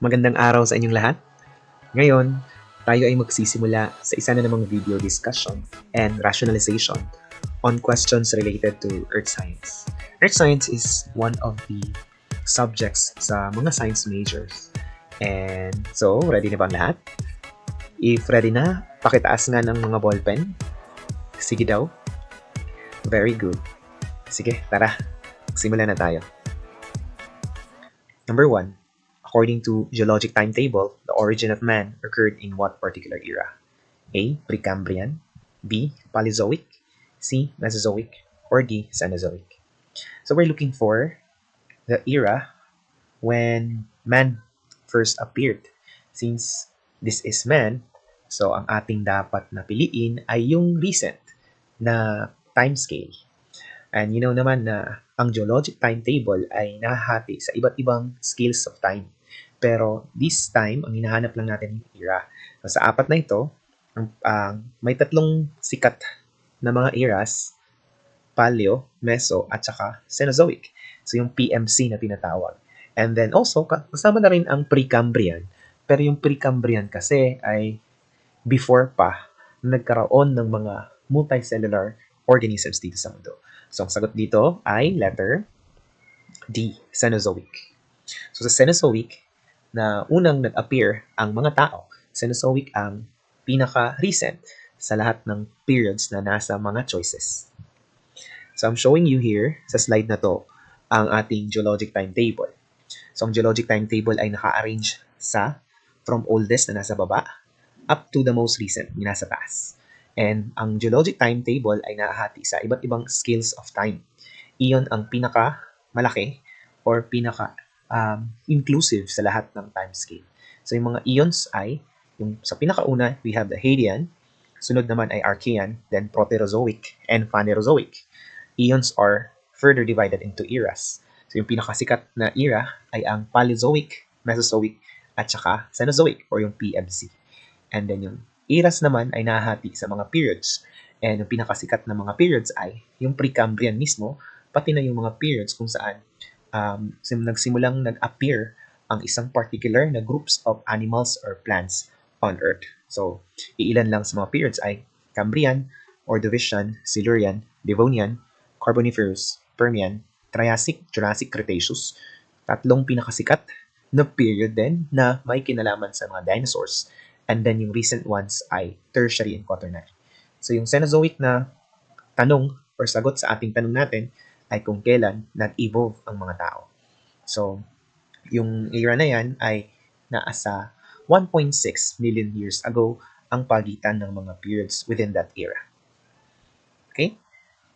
Magandang araw sa inyong lahat. Ngayon, tayo ay magsisimula sa isa na namang video discussion and rationalization on questions related to Earth Science. Earth Science is one of the subjects sa mga science majors. And so, ready na ba ang lahat? If ready na, pakitaas nga ng mga ballpen. Sige daw. Very good. Sige, tara. Simulan na tayo. Number 1. According to geologic timetable, the origin of man occurred in what particular era? A. Precambrian, B. Paleozoic, C. Mesozoic, or D. Cenozoic. So we're looking for the era when man first appeared. Since this is man, so ang ating dapat na piliin ay yung recent na time scale. And you know naman na ang geologic timetable ay nahahati sa iba't ibang scales of time. Pero this time, ang hinahanap lang natin yung era. So, sa apat na ito, may tatlong sikat na mga eras, Paleo, Meso, at saka Cenozoic. So yung PMC na tinatawag. And then also, kasama na rin ang Precambrian. Pero yung Precambrian kasi ay before pa nagkaroon ng mga multicellular organisms dito sa mundo. So ang sagot dito ay letter D, Cenozoic. So sa Cenozoic, na unang nag-appear ang mga tao, Cenozoic ang pinaka-recent sa lahat ng periods na nasa mga choices. So I'm showing you here sa slide na to ang ating geologic timetable. So ang geologic timetable ay naka-arrange sa from oldest na nasa baba up to the most recent na nasa taas. And ang geologic timetable ay nahahati sa iba't ibang scales of time. Iyon ang pinaka-malaki or inclusive sa lahat ng time scale. So yung mga eons ay, yung sa pinakauna, we have the Hadean, sunod naman ay Archean, then Proterozoic, and Phanerozoic. Eons are further divided into eras. So yung pinakasikat na era ay ang Paleozoic, Mesozoic, at saka Cenozoic, or yung PMC. And then yung eras naman ay nahahati sa mga periods. And yung pinakasikat na mga periods ay yung Precambrian mismo, pati na yung mga periods kung saan nagsimulang nag-appear ang isang particular na groups of animals or plants on Earth. So, iilan lang sa mga periods ay Cambrian, Ordovician, Silurian, Devonian, Carboniferous, Permian, Triassic, Jurassic, Cretaceous. Tatlong pinakasikat na period din na may kinalaman sa mga dinosaurs. And then yung recent ones ay Tertiary and Quaternary. So, yung Cenozoic na tanong or sagot sa ating tanong natin ay kung kailan nag-evolve ang mga tao. So, yung era na yan ay naasa 1.6 million years ago ang pagitan ng mga periods within that era. Okay?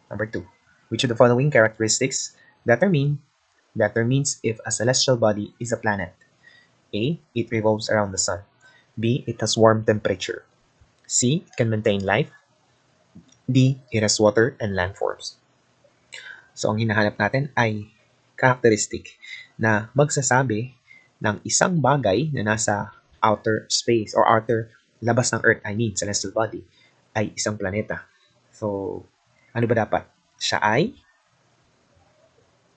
Number 2. Which of the following characteristics determines if a celestial body is a planet? A. It revolves around the sun. B. It has warm temperature. C. It can maintain life. D. It has water and landforms. So, ang hinahanap natin ay characteristic na magsasabi ng isang bagay na nasa outer space or outer labas ng Earth, celestial body, ay isang planeta. So, ano ba dapat? Siya ay?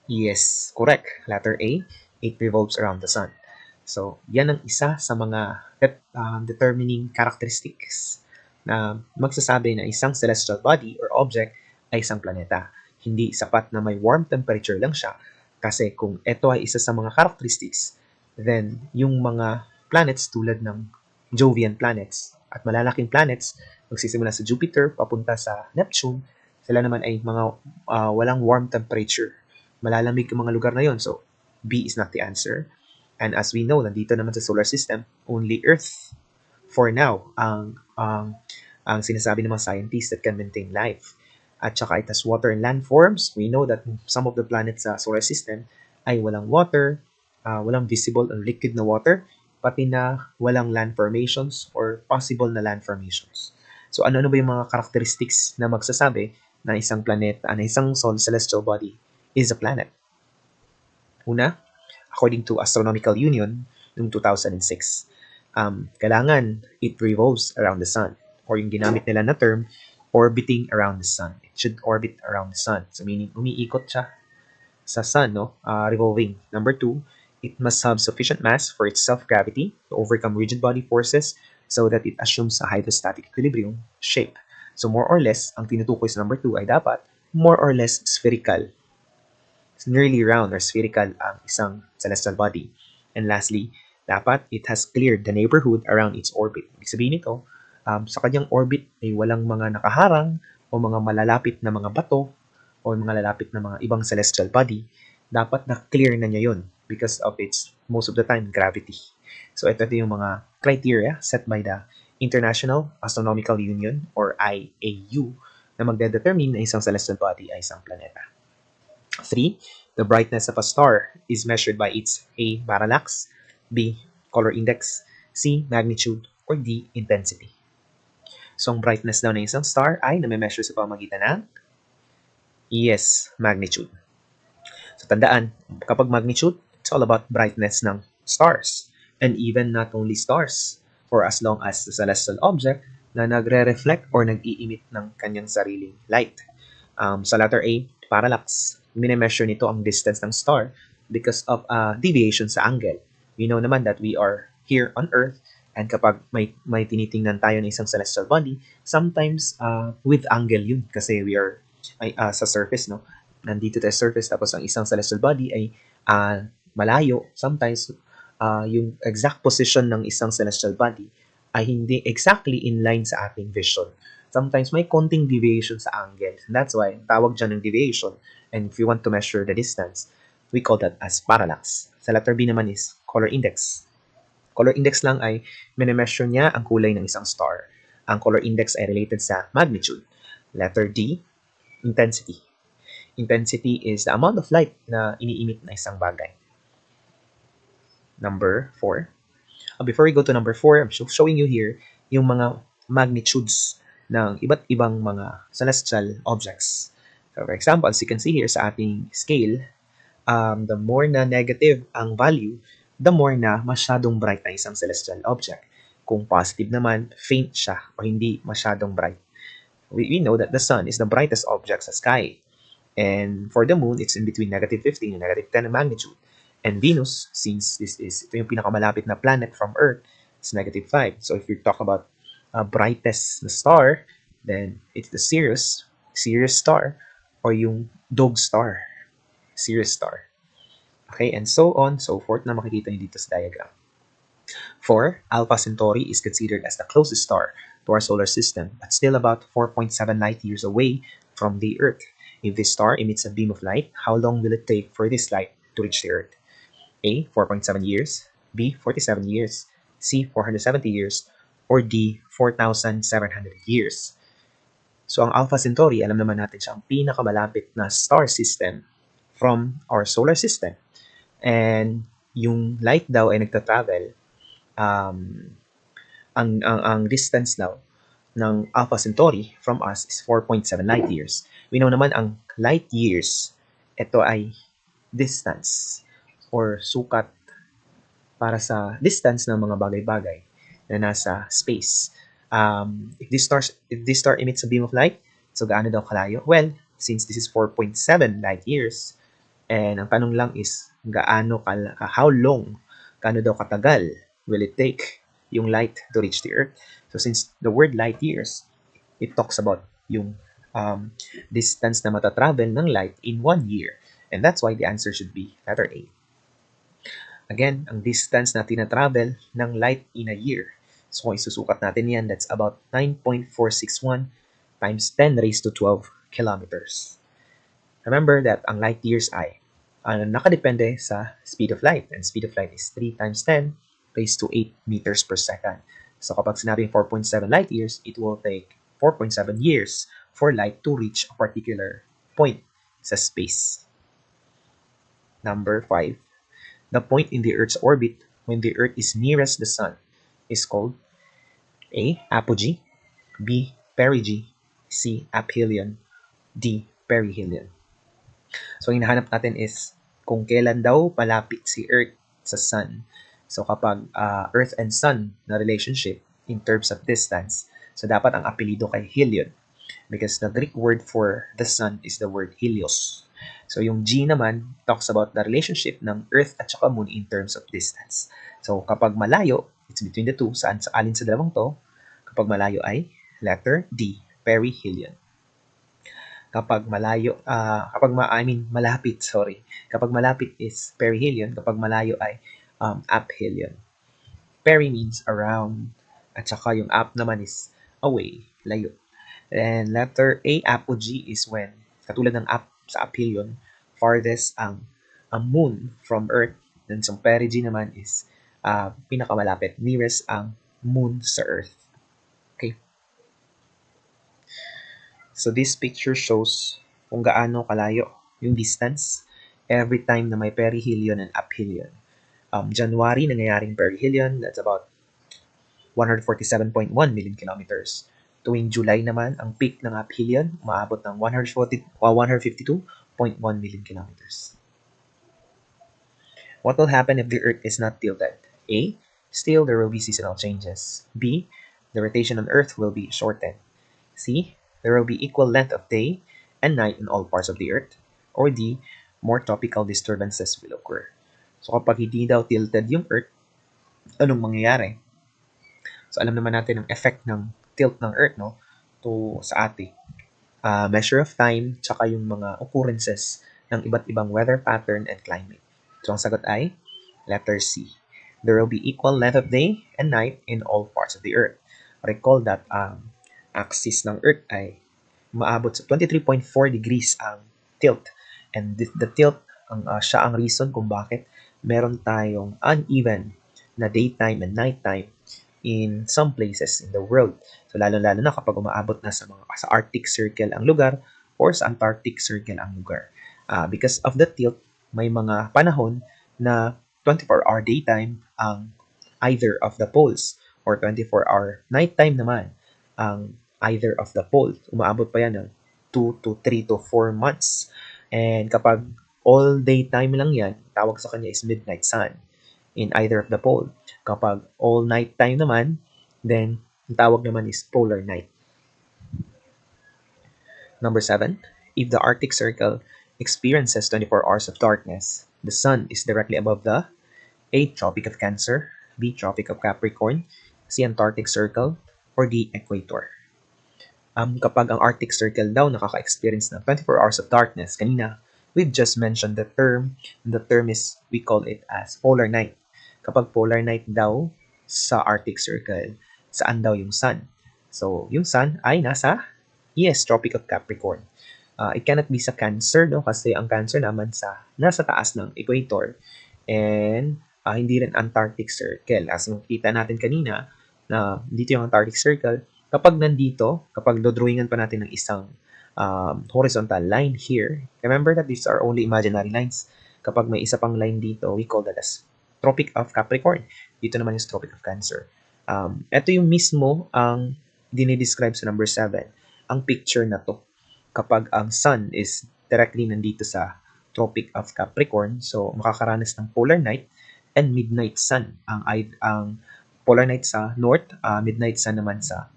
Yes, correct. Letter A, it revolves around the sun. So, yan ang isa sa mga determining characteristics na magsasabi na isang celestial body or object ay isang planeta. Hindi sapat na may warm temperature lang siya kasi kung ito ay isa sa mga characteristics, then yung mga planets tulad ng Jovian planets at malalaking planets, magsisimula sa Jupiter, papunta sa Neptune, sila naman ay mga walang warm temperature. Malalamig ang mga lugar na yon. So, B is not the answer. And as we know, nandito naman sa solar system, only Earth for now ang sinasabi ng mga scientists that can maintain life. At saka it has water and landforms. We know that some of the planets sa solar system ay walang water, walang visible or liquid na water, pati na walang land formations or possible na land formations. So ano-ano ba yung mga characteristics na magsasabi na isang planeta, na isang celestial body is a planet? Una, according to Astronomical Union noong 2006, kailangan it revolves around the sun, or yung ginamit nila na term, orbiting around the sun. It should orbit around the sun. So meaning, umiikot siya sa sun, no? Revolving. Number 2, It must have sufficient mass for its self-gravity to overcome rigid body forces so that it assumes a hydrostatic equilibrium shape. So more or less, ang tinutukoy sa number 2 ay dapat more or less spherical. It's nearly round or spherical ang isang celestial body. And lastly, dapat it has cleared the neighborhood around its orbit. Ibig sabihin nito, sa kanyang orbit ay walang mga nakaharang o mga malalapit na mga bato o mga lalapit na mga ibang celestial body. Dapat na-clear na niya yun because of its, most of the time, gravity. So ito yung mga criteria set by the International Astronomical Union or IAU na magdedetermine na isang celestial body ay isang planeta. 3. The brightness of a star is measured by its A. Parallax, B. Color index, C. Magnitude, or D. Intensity. So, ang brightness daw ng isang star ay name-measure sa pamamagitan ng magnitude. So, tandaan, kapag magnitude, it's all about brightness ng stars. And even not only stars, for as long as the celestial object na nagre-reflect or nag-i-emit ng kanyang sariling light. Sa letter A, parallax. Mine-measure nito ang distance ng star because of deviation sa angle. We know naman that we are here on Earth and kapag may tinitingnan tayo ng isang celestial body, sometimes with angle yun kasi we are sa surface, no? Nandito tayo sa surface tapos ang isang celestial body ay malayo. Sometimes yung exact position ng isang celestial body ay hindi exactly in line sa ating vision. Sometimes may konting deviation sa angle. That's why tawag dyan ng deviation. And if you want to measure the distance, we call that as parallax. Sa letter B naman is color index. Color index lang ay minimeasure niya ang kulay ng isang star. Ang color index ay related sa magnitude. Letter D, intensity. Intensity is the amount of light na iniimit na isang bagay. Number 4. Before we go to number 4, I'm showing you here yung mga magnitudes ng iba't ibang mga celestial objects. So for example, as you can see here sa ating scale, the more na negative ang value, the more na masyadong bright na isang celestial object. Kung positive naman, faint siya o hindi masyadong bright. We know that the sun is the brightest object sa sky. And for the moon, it's in between negative 15 and negative 10 magnitude. And Venus, since ito yung pinakamalapit na planet from Earth, it's negative 5. So if you talk about brightest star, then it's the Sirius star, or yung dog star, Sirius star. Okay, and so on, so forth na makikita nyo dito sa diagram. 4. Alpha Centauri is considered as the closest star to our solar system, but still about 4.7 light years away from the Earth. If this star emits a beam of light, how long will it take for this light to reach the Earth? A. 4.7 years, B. 47 years, C. 470 years, or D. 4,700 years. So, ang Alpha Centauri, alam naman natin siya ang pinakamalapit na star system from our solar system. And yung light daw ay nagta-travel, ang distance daw ng Alpha Centauri from us is 4.7 light years. We know naman ang light years, ito ay distance or sukat para sa distance ng mga bagay-bagay na nasa space. If this star emits a beam of light, so gaano daw kalayo? Well, since this is 4.7 light years, and ang tanong lang is how long, gaano daw katagal will it take yung light to reach the Earth? So since the word light years, it talks about yung distance na matatravel ng light in 1 year. And that's why the answer should be letter A. Again, ang distance na tina-travel ng light in a year. So kung isusukat natin yan, that's about 9.461 times 10 raised to 12 kilometers. Remember that ang light years ay nakadepende sa speed of light. And speed of light is 3 times 10 raised to 8 meters per second. So kapag sinabing 4.7 light years, it will take 4.7 years for light to reach a particular point sa space. Number 5. The point in the Earth's orbit when the Earth is nearest the Sun is called A. Apogee, B. Perigee, C. Aphelion, D. Perihelion. So, ang hinahanap natin is kung kailan daw palapit si Earth sa Sun. So, kapag Earth and Sun na relationship in terms of distance, so dapat ang apelido kay Helion because the Greek word for the Sun is the word Helios. So yung G naman talks about the relationship ng Earth at saka Moon in terms of distance. So kapag malayo, it's between the two, sa alin sa dalawang to, kapag malayo ay letter D, perihelion. Kapag malayo, malapit, sorry. Kapag malapit is perihelion, kapag malayo ay aphelion. Peri means around, at saka yung ap naman is away, layo. And letter A, apogee is when, katulad ng ap sa aphelion, farthest ang moon from Earth. Then sa perigee naman is pinakamalapit, nearest ang moon sa Earth. Okay. So this picture shows kung gaano kalayo yung distance every time na may perihelion and aphelion. January, nangyayaring perihelion, that's about 147.1 million kilometers. Tuwing July naman, ang peak ng aphelion, umaabot ng 152.1 million kilometers. What will happen if the Earth is not tilted? A. Still, there will be seasonal changes. B. The rotation on Earth will be shortened. C. There will be equal length of day and night in all parts of the Earth. Or D. More tropical disturbances will occur. So kapag hindi daw tilted yung Earth, anong mangyayari? So alam naman natin ang effect ng tilt ng Earth sa ating measure of time, tsaka yung mga occurrences ng iba't ibang weather pattern and climate. So ang sagot ay letter C. There will be equal length of day and night in all parts of the Earth. Recall that axis ng Earth ay maabot sa 23.4 degrees ang tilt. And the tilt, siya ang reason kung bakit meron tayong uneven na daytime and nighttime in some places in the world. So lalo-lalo na kapag umaabot na sa Arctic Circle ang lugar or sa Antarctic Circle ang lugar. Because of the tilt, may mga panahon na 24-hour daytime ang either of the poles or 24-hour nighttime naman ang either of the pole. Umaabot pa yan ng 2 to 3 to 4 months. And kapag all daytime lang yan, tawag sa kanya is midnight sun in either of the pole. Kapag all night time naman, then ang tawag naman is polar night. Number 7, if the Arctic Circle experiences 24 hours of darkness, the sun is directly above the A. Tropic of Cancer, B. Tropic of Capricorn, C. Antarctic Circle, or D. Equator. Kapag ang Arctic Circle daw nakaka-experience ng 24 hours of darkness, kanina, we've just mentioned the term. The term is, we call it as polar night. Kapag polar night daw sa Arctic Circle, saan daw yung sun? So, yung sun ay nasa, yes, Tropic of Capricorn. It cannot be sa Cancer, kasi ang Cancer naman nasa taas ng equator. And hindi rin Antarctic Circle. As makita natin kanina, na dito yung Antarctic Circle, kapag dodrawingan pa natin ng isang horizontal line here, remember that these are only imaginary lines. Kapag may isa pang line dito, we call that as Tropic of Capricorn. Dito naman yung Tropic of Cancer. Ito yung mismo ang dinidescribe sa number 7, ang picture na to. Kapag ang sun is directly nandito sa Tropic of Capricorn, so makakaranas ng polar night and midnight sun. Ang polar night sa north, midnight sun naman sa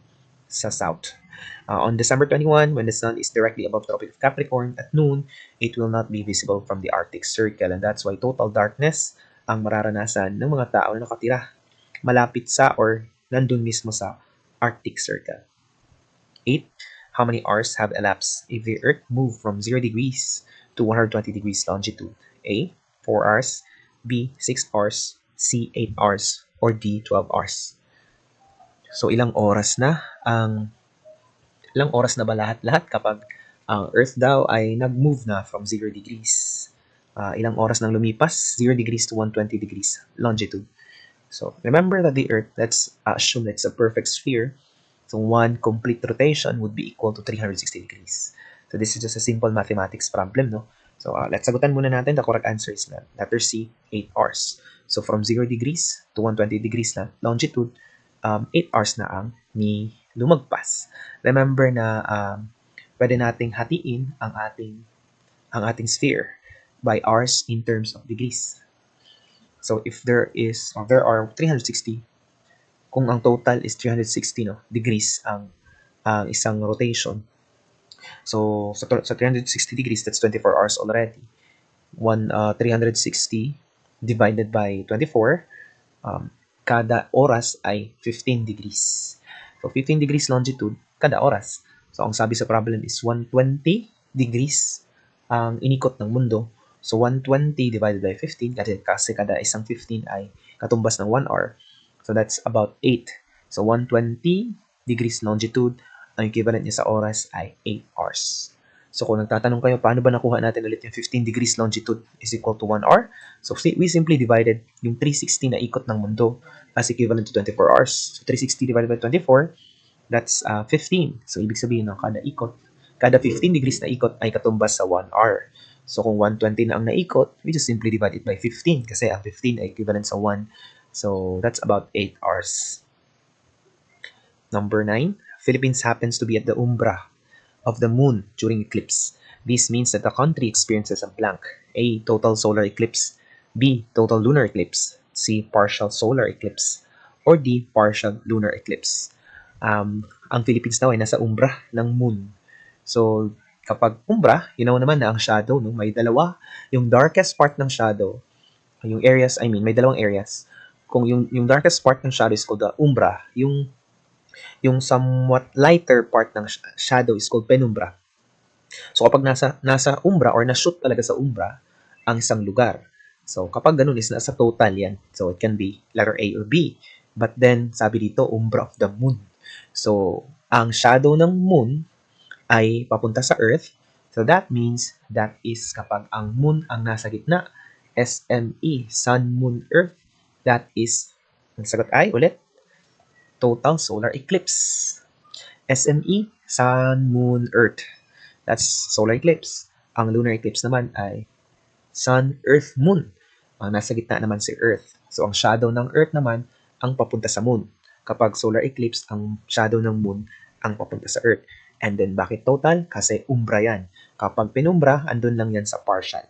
south. On December 21, when the sun is directly above Tropic of Capricorn at noon, it will not be visible from the Arctic Circle, and that's why total darkness ang mararanasan ng mga tao na nakatira malapit sa or nandun mismo sa Arctic Circle. 8. How many hours have elapsed if the Earth moved from 0 degrees to 120 degrees longitude? A. 4 hours, B. 6 hours, C. 8 hours, or D. 12 hours. So ilang oras na ba lahat kapag ang Earth daw ay nag-move na from 0 degrees? Ilang oras nang lumipas? 0 degrees to 120 degrees longitude. So remember that the Earth, let's assume it's a perfect sphere. So one complete rotation would be equal to 360 degrees. So this is just a simple mathematics problem, no? So let's sagutan muna natin. The correct answer is letter C, 8 hours. So from 0 degrees to 120 degrees na longitude, 8 hours na ang lumagpas. Remember na pwede nating hatiin ang ating sphere by hours in terms of degrees. So if there are 360, kung ang total is 360 degrees ang isang rotation, So, sa 360 degrees, that's 24 hours already. 360 divided by 24, kada oras ay 15 degrees. So, 15 degrees longitude kada oras. So, ang sabi sa problem is 120 degrees ang inikot ng mundo. So, 120 divided by 15, kasi kada isang 15 ay katumbas ng 1 hour. So, that's about 8. So, 120 degrees longitude, ang equivalent niya sa oras ay 8 hours. So, kung nagtatanong kayo, paano ba nakuha natin ulit yung 15 degrees longitude is equal to 1 hour? So, we simply divided yung 360 na ikot ng mundo as equivalent to 24 hours. So, 360 divided by 24, that's 15. So, ibig sabihin ng kada 15 degrees na ikot ay katumbas sa 1 hour. So, kung 120 na ang naikot, we just simply divide it by 15 kasi ang 15 ay equivalent sa 1. So, that's about 8 hours. Number 9, Philippines happens to be at the umbra of the moon during eclipse. This means that the country experiences a blank. A. Total solar eclipse. B. Total lunar eclipse. C. Partial solar eclipse. Or D. Partial lunar eclipse. Ang Philippines daw ay nasa umbra ng moon. So, kapag umbra, you know naman na ang shadow, no? May dalawa. Yung darkest part ng shadow, yung areas, may dalawang areas. Kung yung darkest part ng shadow is called the umbra, yung somewhat lighter part ng shadow is called penumbra. So kapag nasa umbra or na-shoot talaga sa umbra ang isang lugar. So kapag ganun is nasa total yan. So it can be letter A or B. But then sabi dito umbra of the moon. So ang shadow ng moon ay papunta sa Earth. So that means that is kapag ang moon ang nasa gitna. SME, Sun, Moon, Earth. That is, ang sagot ay ulit, total solar eclipse. SME, Sun, Moon, Earth. That's solar eclipse. Ang lunar eclipse naman ay Sun, Earth, Moon. Ang nasa gitna naman si Earth. So, ang shadow ng Earth naman ang papunta sa Moon. Kapag solar eclipse, ang shadow ng Moon ang papunta sa Earth. And then, bakit total? Kasi umbra yan. Kapag pinumbra, andun lang yan sa partial.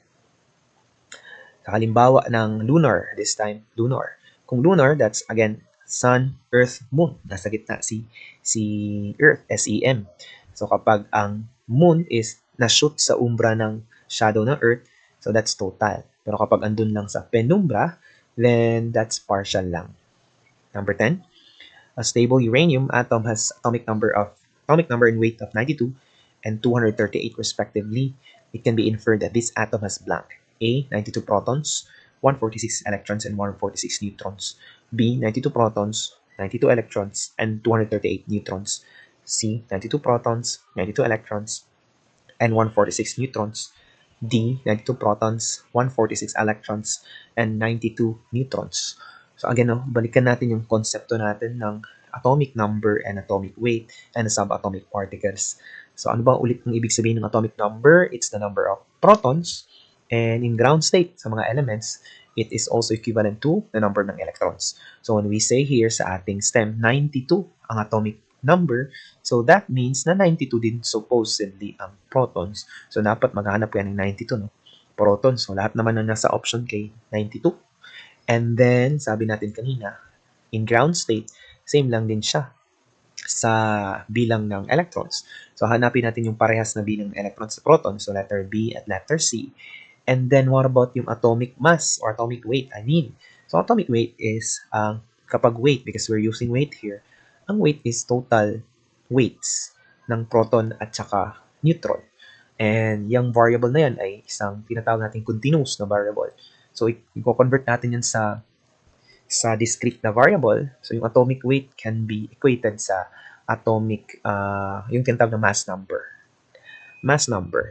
Sa halimbawa ng lunar, this time, lunar. Kung lunar, that's again, Sun, Earth, Moon. Nasa gitna si Earth, SEM. So kapag ang Moon is na-shoot sa umbra ng shadow ng Earth, so that's total. Pero kapag andun lang sa penumbra, then that's partial lang. Number 10, a stable uranium atom has atomic number and weight of 92 and 238 respectively. It can be inferred that this atom has blank. A. 92 protons, 146 electrons, and 146 neutrons. B. 92 protons, 92 electrons, and 238 neutrons. C. 92 protons, 92 electrons, and 146 neutrons. D. 92 protons, 146 electrons, and 92 neutrons. So again, balikan natin yung konsepto natin ng atomic number and atomic weight and subatomic particles. So ano ba ulit ang ibig sabihin ng atomic number? It's the number of protons. And in ground state, sa mga elements, it is also equivalent to the number ng electrons. So when we say here sa ating STEM, 92 ang atomic number, so that means na 92 din supposedly ang protons. So dapat maghanap ka ng 92, no? Protons. So lahat naman na nasa option K, 92. And then, sabi natin kanina, in ground state, same lang din siya sa bilang ng electrons. So hanapin natin yung parehas na bilang ng electrons sa protons, so letter B at letter C. And then, what about yung atomic mass or atomic weight? So, atomic weight is, kapag weight, because we're using weight here, ang weight is total weights ng proton at saka neutron. And yung variable na yan ay isang tinatawag natin continuous na variable. So, i-convert natin yan sa discrete na variable. So, yung atomic weight can be equated sa atomic, yung tinatawag na mass number.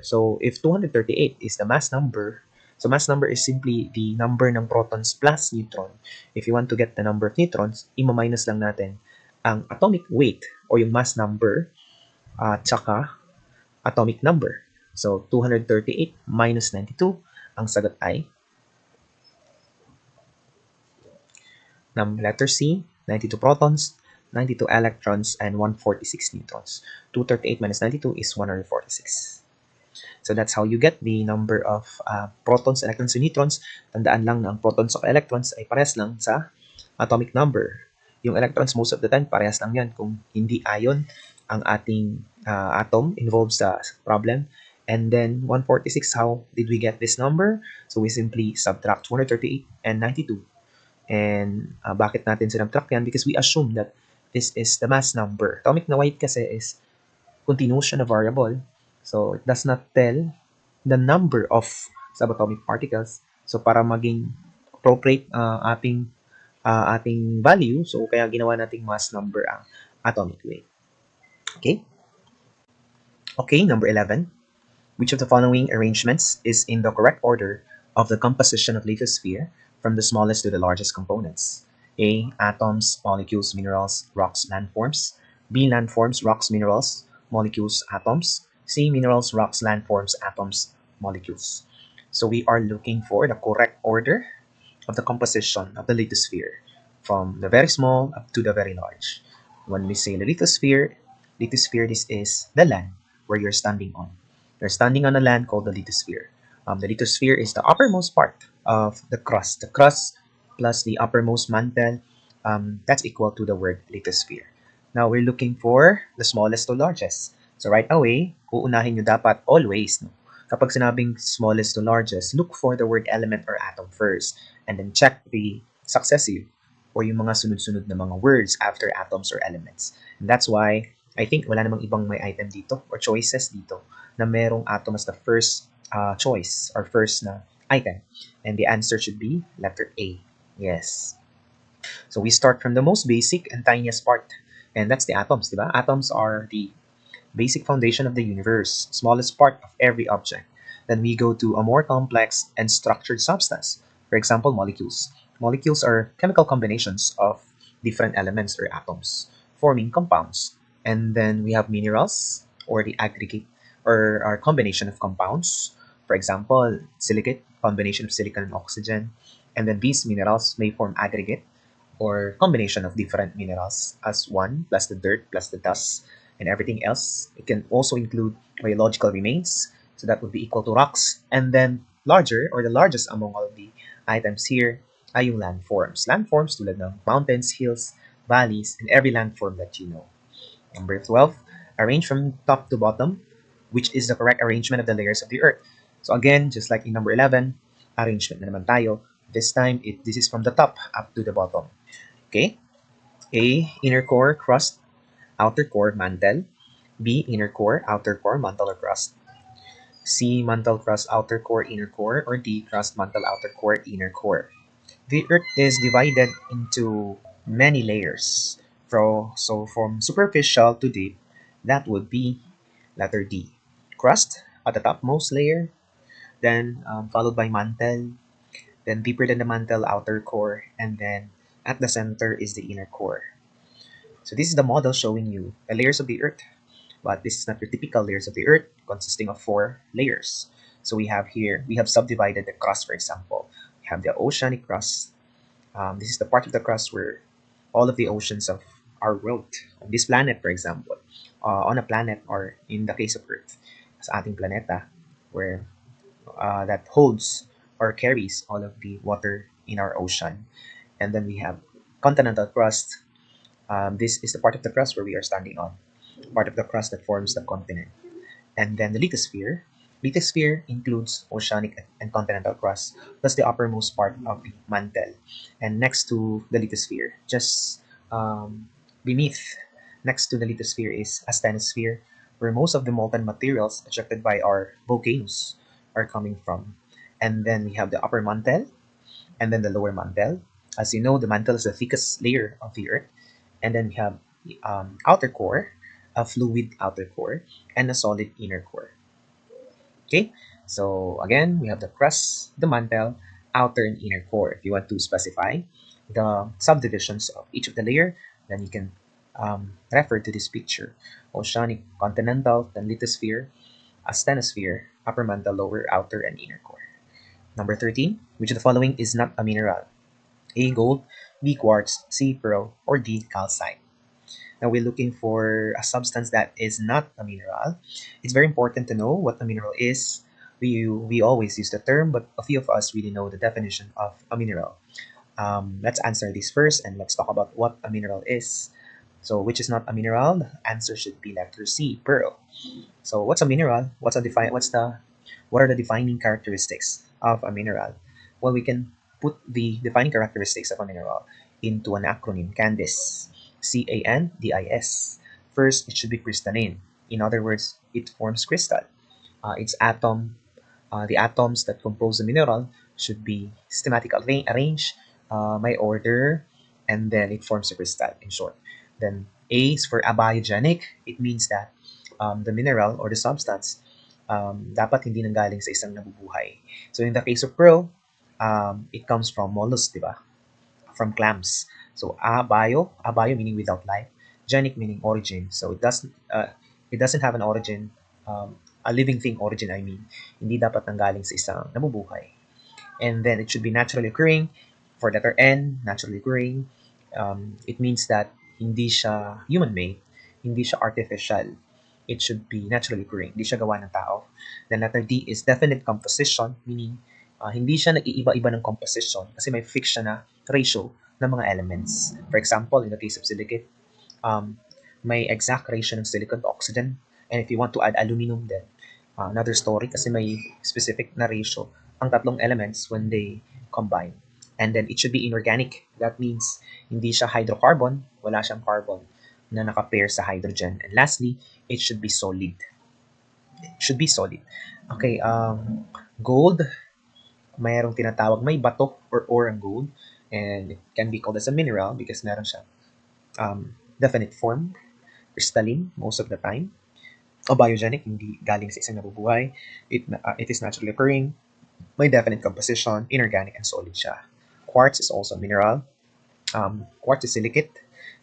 So if 238 is the mass number, so mass number is simply the number ng protons plus neutron. If you want to get the number of neutrons, i-minus lang natin ang atomic weight o yung mass number tsaka atomic number. So 238 minus 92, ang sagot ay letter C, 92 protons, 92 electrons, and 146 neutrons. 238 minus 92 is 146. So that's how you get the number of protons, electrons, and neutrons. Tandaan lang na ang protons o electrons ay parehas lang sa atomic number. Yung electrons, most of the time, parehas lang yan. Kung hindi ion, ang ating atom involved sa problem. And then 146, how did we get this number? So we simply subtract 238 and 92. And bakit natin sinubtract yan? Because we assume that this is the mass number. Atomic na weight kasi is continuous siya na variable. So it does not tell the number of subatomic particles. So para maging appropriate ating value, so kaya ginawa nating mass number ang atomic weight. Okay? Okay, number 11. Which of the following arrangements is in the correct order of the composition of lithosphere from the smallest to the largest components? A. Atoms, molecules, minerals, rocks, landforms. B. Landforms, rocks, minerals, molecules, atoms. C. Minerals, rocks, landforms, atoms, molecules. So we are looking for the correct order of the composition of the lithosphere from the very small up to the very large. When we say the lithosphere, this is the land where you're standing on. You're standing on a land called the lithosphere. The lithosphere is the uppermost part of the crust. The crust plus the uppermost mantle, that's equal to the word lithosphere. Now, we're looking for the smallest to largest. So right away, uunahin nyo dapat always, no? Kapag sinabing smallest to largest, look for the word element or atom first, and then check the successive or yung mga sunod-sunod na mga words after atoms or elements. And that's why I think wala namang ibang may item dito or choices dito na merong atom as the first choice or first na item. And the answer should be letter A. Yes. So we start from the most basic and tiniest part, and that's the atoms, di ba? Atoms are the basic foundation of the universe, smallest part of every object. Then we go to a more complex and structured substance. For example, molecules. Molecules are chemical combinations of different elements or atoms, forming compounds. And then we have minerals, or the aggregate, or our combination of compounds. For example, silicate, combination of silicon and oxygen. And then these minerals may form aggregate, or combination of different minerals as one, plus the dirt, plus the dust, and everything else. It can also include biological remains, so that would be equal to rocks. And then larger, or the largest among all of the items here, ay yung landforms. Landforms tulad ng mountains, hills, valleys, and every landform that you know. Number 12, arrange from top to bottom, which is the correct arrangement of the layers of the earth. So again, just like in number 11, arrangement na naman tayo. This time, this is from the top up to the bottom. Okay? A, inner core, crust, outer core, mantle. B, inner core, outer core, mantle or crust. C, mantle, crust, outer core, inner core. Or D, crust, mantle, outer core, inner core. The earth is divided into many layers. So from superficial to deep, that would be letter D. Crust at the topmost layer, then followed by mantle, then deeper than the mantle, outer core, and then at the center is the inner core. So this is the model showing you the layers of the earth, but this is not your typical layers of the earth consisting of 4 layers. So we have subdivided the crust, for example. We have the oceanic crust. This is the part of the crust where all of the oceans of our world, on this planet, for example, on a planet, or in the case of Earth, sa ating planeta, where that holds or carries all of the water in our ocean. And then we have continental crust. This is the part of the crust where we are standing on, part of the crust that forms the continent. And then the lithosphere. Lithosphere includes oceanic and continental crust, plus the uppermost part of the mantle. And next to the lithosphere, just beneath, next to the lithosphere is asthenosphere, where most of the molten materials ejected by our volcanoes are coming from. And then we have the upper mantle, and then the lower mantle. As you know, the mantle is the thickest layer of the earth. And then we have the outer core, a fluid outer core, and a solid inner core. Okay, so again, we have the crust, the mantle, outer and inner core. If you want to specify the subdivisions of each of the layer, then you can refer to this picture. Oceanic, continental, then lithosphere, asthenosphere, upper mantle, lower, outer, and inner core. Number 13, which of the following is not a mineral? A, gold, B, quartz, C, pearl, or D, calcite. Now we're looking for a substance that is not a mineral. It's very important to know what a mineral is. We always use the term, but a few of us really know the definition of a mineral. Let's answer this first, and let's talk about what a mineral is. So which is not a mineral? The answer should be letter C, pearl. So what's a mineral? What are the defining characteristics of a mineral? Well, we can put the defining characteristics of a mineral into an acronym, CANDIS. CANDIS. First, it should be crystalline. In other words, it forms crystal. The atoms that compose the mineral should be systematically arranged, by order, and then it forms a crystal, in short. Then A is for abiogenic. It means that the mineral or the substance dapat hindi nanggaling sa isang nabubuhay. So in the case of pearl, it comes from mollusks, di ba? From clams. So abio meaning without life, genic meaning origin. So it doesn't have an origin, a living thing origin, I mean. Hindi dapat nanggaling sa isang nabubuhay. And then it should be naturally occurring. For letter N, naturally occurring, it means that hindi siya human-made, hindi siya artificial. It should be naturally occurring, hindi siya gawa ng tao. Then letter D is definite composition, meaning hindi siya nag-iiba-iba ng composition kasi may fixed siya na ratio ng mga elements. For example, in the case of silicate, may exact ratio ng silicon to oxygen. And if you want to add aluminum, then another story kasi may specific na ratio ang tatlong elements when they combine. And then it should be inorganic. That means hindi siya hydrocarbon, wala siyang carbon na naka-pair sa hydrogen. And lastly, it should be solid. It should be solid. Okay, gold, mayroong tinatawag, may bato or ore ang gold, and it can be called as a mineral because meron siya definite form, crystalline most of the time, abiogenic, hindi galing sa isang nabubuhay, it is naturally occurring, may definite composition, inorganic, and solid siya. Quartz is also a mineral. Quartz is silicate,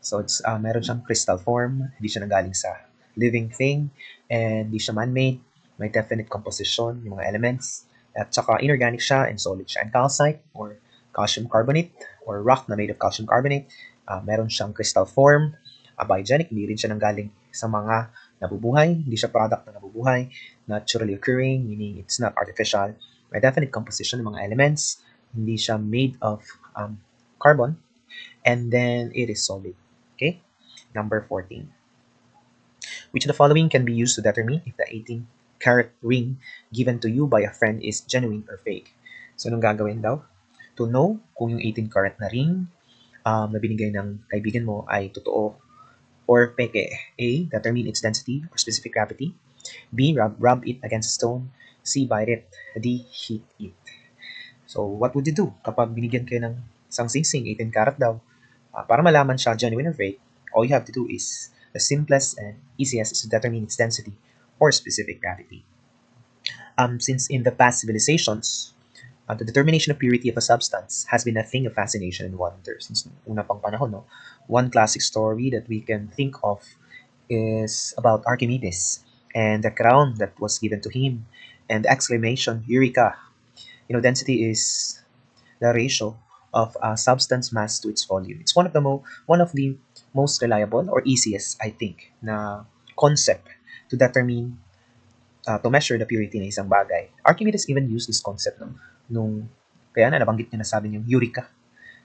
so it's meron siyang crystal form, hindi siya nanggaling sa living thing, and hindi siya man-made, may definite composition, yung mga elements, at saka inorganic siya and solid siya. And calcite or calcium carbonate or rock na made of calcium carbonate, meron siyang crystal form, abiogenic, hindi rin siya nanggaling sa mga nabubuhay, hindi siya product na nabubuhay, naturally occurring, meaning it's not artificial, may definite composition ng mga elements, hindi siya made of carbon, and then it is solid. Okay? Number 14. Which of the following can be used to determine if the 18-carat ring given to you by a friend is genuine or fake? So, anong gagawin daw? To know kung yung 18-carat na ring na binigay ng kaibigan mo ay totoo or peke. A. Determine its density or specific gravity. B. Rub it against a stone. C. Bite it. D. Heat it. So, what would you do kapag binigyan kayo ng isang singsing, 18 karat daw? Para malaman siya genuine or fake, all you have to do is the simplest and easiest is to determine its density or specific gravity. Since in the past civilizations, the determination of purity of a substance has been a thing of fascination and wonder since una pang panahon. No? One classic story that we can think of is about Archimedes and the crown that was given to him and the exclamation, Eureka! Density is the ratio of a substance mass to its volume. It's one of the most reliable or easiest, I think, na concept to determine to measure the purity ng isang bagay. Archimedes even used this concept kaya nabanggit niya na sabi niyo Eureka.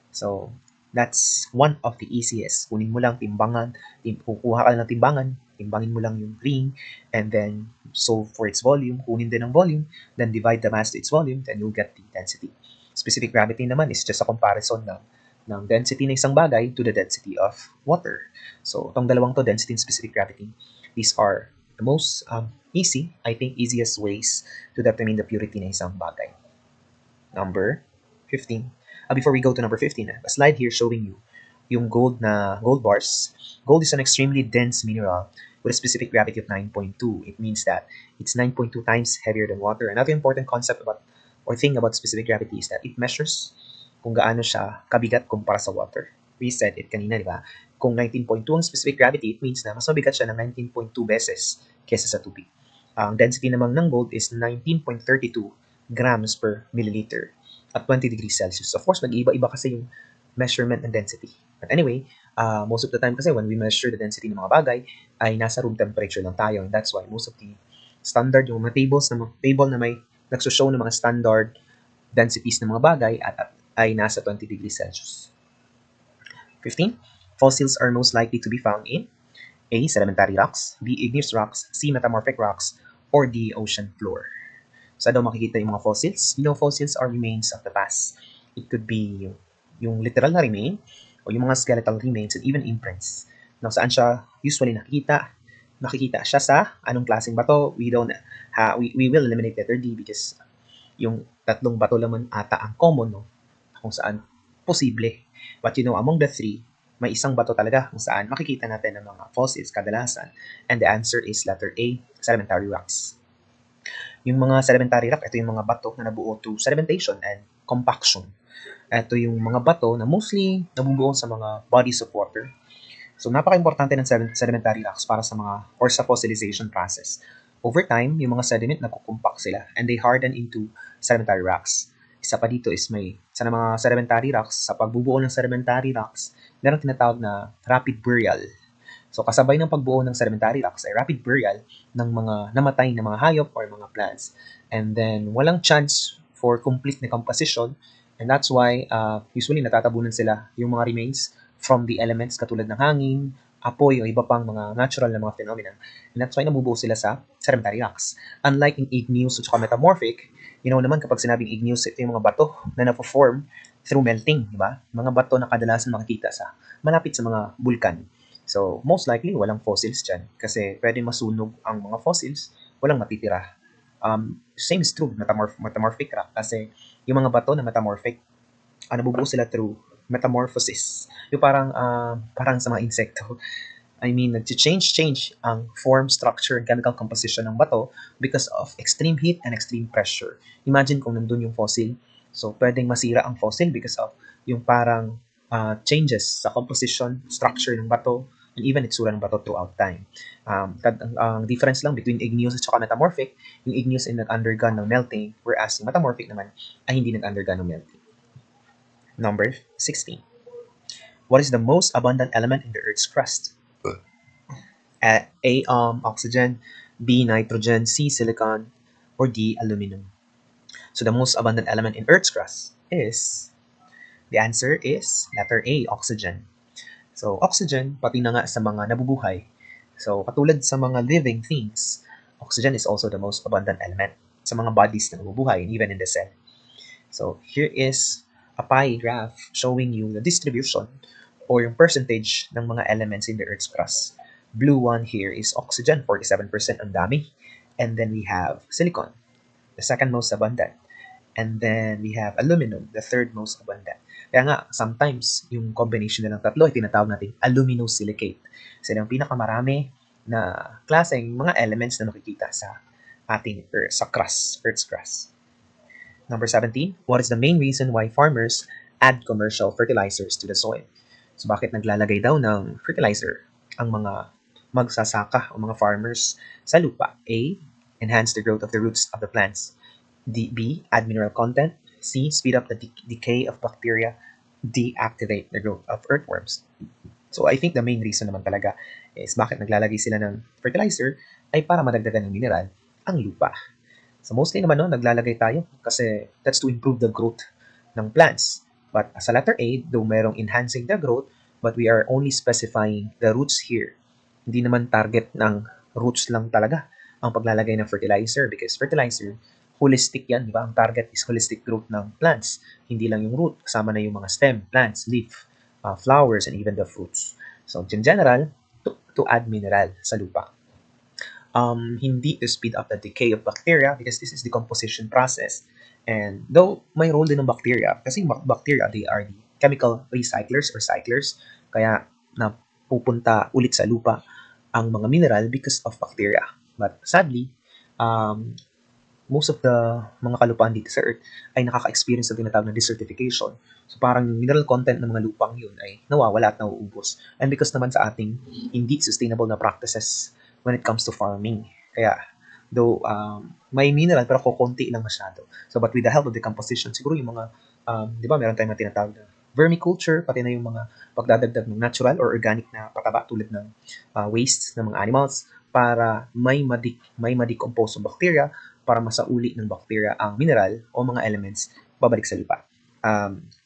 So that's one of the easiest. Kunin mo lang timbangan, kukuha ka lang ng timbangan, timbangin mo lang yung ring, and then solve for its volume, kunin din ang volume, then divide the mass to its volume, then you'll get the density. Specific gravity naman is just a comparison ng density ng isang bagay to the density of water. So, itong dalawang to, density and specific gravity, these are the most easiest ways to determine the purity ng isang bagay. Number 15. Before we go to number 15, a slide here showing you yung gold bars. Gold is an extremely dense mineral with a specific gravity of 9.2. It means that it's 9.2 times heavier than water. Another important concept thing about specific gravity is that it measures kung gaano siya kabigat kumpara sa water. We said it kanina, di ba? Kung 19.2 ang specific gravity, it means na mas mabigat siya ng 19.2 beses kesa sa tubig. Ang density naman ng gold is 19.32 grams per milliliter at 20 degrees Celsius. Of course, nag-iiba-iba kasi yung measurement and density. But anyway, most of the time kasi when we measure the density ng mga bagay, ay nasa room temperature lang tayo. And that's why most of the standard, yung mga table na may nagsushow ng mga standard densities ng mga bagay ay nasa 20 degrees Celsius. 15. fossils are most likely to be found in A. Sedimentary rocks, B. Igneous rocks, C. Metamorphic rocks, or D. Ocean floor. Saan daw makikita yung mga fossils? Fossils are remains of the past. It could be yung literal na remain o yung mga skeletal remains and even imprints. Now, saan siya usually nakikita? Nakikita siya sa anong klaseng bato? We will eliminate letter D because yung tatlong bato naman ata ang common, no? Kung saan posible. But among the three, may isang bato talaga kung saan makikita natin ang mga fossils kadalasan. And the answer is letter A, sedimentary rocks. Yung mga sedimentary rock, ito yung mga bato na nabuo through sedimentation and compaction. Ito yung mga bato na mostly nabubuo sa mga bodies of water. So, napaka-importante ng sedimentary rocks para sa fossilization process. Over time, yung mga sediment nagkukumpak sila and they harden into sedimentary rocks. Isa pa dito is sa mga sedimentary rocks, sa pagbubuo ng sedimentary rocks, meron tinatawag na rapid burial. So, kasabay ng pagbuo ng sedimentary rocks ay rapid burial ng mga namatay na mga hayop or mga plants. And then, walang chance for complete decomposition. And that's why, usually natatabunan sila yung mga remains from the elements katulad ng hangin, apoy, o iba pang mga natural na mga phenomena. And that's why nabubuo sila sa sedimentary rocks. Unlike in igneous at metamorphic, naman kapag sinabing igneous, ito yung mga bato na na-form through melting, di ba? Mga bato na kadalasan makikita sa malapit sa mga bulkan. So, most likely, walang fossils dyan. Kasi pwede masunog ang mga fossils, walang matitira. Same is true, metamorphic rock. Kasi yung mga bato na metamorphic, nabubuo sila through metamorphosis. Yung parang sa mga insekto. I mean, nag-change ang form, structure, and chemical composition ng bato because of extreme heat and extreme pressure. Imagine kung nandun yung fossil. So, pwedeng masira ang fossil because of yung parang changes sa composition, structure ng bato, and even itsura ng bato throughout time. Ang difference lang between igneous at metamorphic, yung igneous ay nag-undergo ng melting, whereas yung metamorphic naman ay hindi nag-undergo ng melting. Number 16. What is the most abundant element in the Earth's crust? A. Oxygen, B. Nitrogen, C. Silicon, or D. Aluminum. So the most abundant element in Earth's crust the answer is letter A, oxygen. So oxygen, pati na nga sa mga nabubuhay. So katulad sa mga living things, oxygen is also the most abundant element sa mga bodies na nabubuhay, even in the cell. So here is a pie graph showing you the distribution or yung percentage ng mga elements in the Earth's crust. Blue one here is oxygen, 47%, ang dami. And then we have silicon, the second most abundant. And then we have aluminum, the third most abundant. Kaya nga, sometimes, yung combination na ng tatlo ay tinatawag natin aluminosilicate. Sila ang pinakamarami na klaseng mga elements na nakikita sa ating Earth's crust. Number 17, what is the main reason why farmers add commercial fertilizers to the soil? So bakit naglalagay daw ng fertilizer ang mga magsasaka o mga farmers sa lupa? A, enhance the growth of the roots of the plants. B, add mineral content. C, speed up the decay of bacteria. D, activate the growth of earthworms. So I think the main reason naman talaga is bakit naglalagay sila ng fertilizer ay para madagdagan ng mineral ang lupa. So mostly naman naglalagay tayo kasi that's to improve the growth ng plants. But sa letter A, though merong enhancing the growth, but we are only specifying the roots here. Hindi naman target ng roots lang talaga ang paglalagay ng fertilizer because fertilizer, holistic yan, di ba? Ang target is holistic growth ng plants. Hindi lang yung root, kasama na yung mga stem, plants, leaf, flowers, and even the fruits. So in general, to add mineral sa lupa. Hindi to speed up the decay of bacteria because this is the decomposition process. And though may role din ng bacteria, kasi bacteria, they are the chemical recyclers or cyclers, kaya napupunta ulit sa lupa ang mga mineral because of bacteria. But sadly, most of the mga kalupaan dito sa Earth ay nakaka-experience ng tinatawag na desertification. So parang yung mineral content ng mga lupang yun ay nawawala at nauubos. And because naman sa ating hindi sustainable na practices when it comes to farming. Kaya, though may mineral pero kukunti lang masyado. So but with the help of decomposition, siguro yung mga, di ba meron tayong mga tinatawag na vermiculture, pati na yung mga pagdadagdag ng natural or organic na pataba tulad ng waste ng mga animals para may ma-decompose ng bacteria para masauli ng bacteria ang mineral o mga elements babalik sa lupa.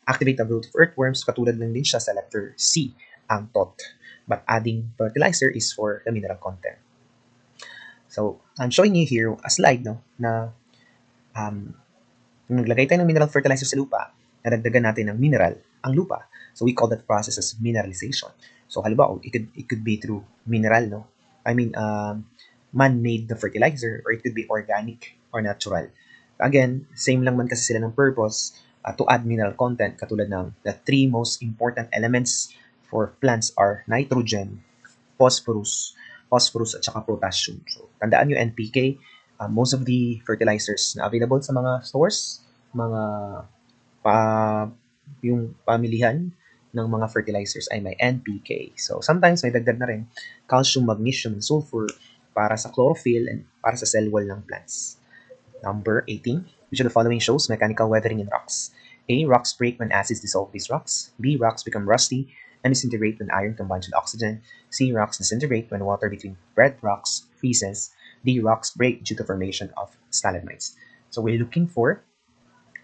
Activate the growth of earthworms, katulad lang din siya sa letter C. ang tot. But adding fertilizer is for the mineral content. So, I'm showing you here a slide no, na nung naglagay tayo ng mineral fertilizer sa lupa, nadagdagan natin ng mineral ang lupa. So, we call that process as mineralization. So, halimbawa, it could be through mineral, no? I mean, man-made na fertilizer, or it could be organic or natural. Again, same lang man kasi sila ng purpose to add mineral content, katulad ng the three most important elements for plants are nitrogen, phosphorus at saka potassium. So, tandaan nyo NPK, most of the fertilizers na available sa mga stores, mga yung pamilihan ng mga fertilizers ay may NPK. So, sometimes may dagdag na rin calcium, magnesium, and sulfur para sa chlorophyll and para sa cell wall ng plants. Number 18. Which of the following shows mechanical weathering in rocks? A. Rocks break when acids dissolve these rocks. B. Rocks become rusty and disintegrate when iron combines with oxygen. C. Rocks disintegrate when water between red rocks freezes. D. Rocks break due to formation of stalagmites. So we're looking for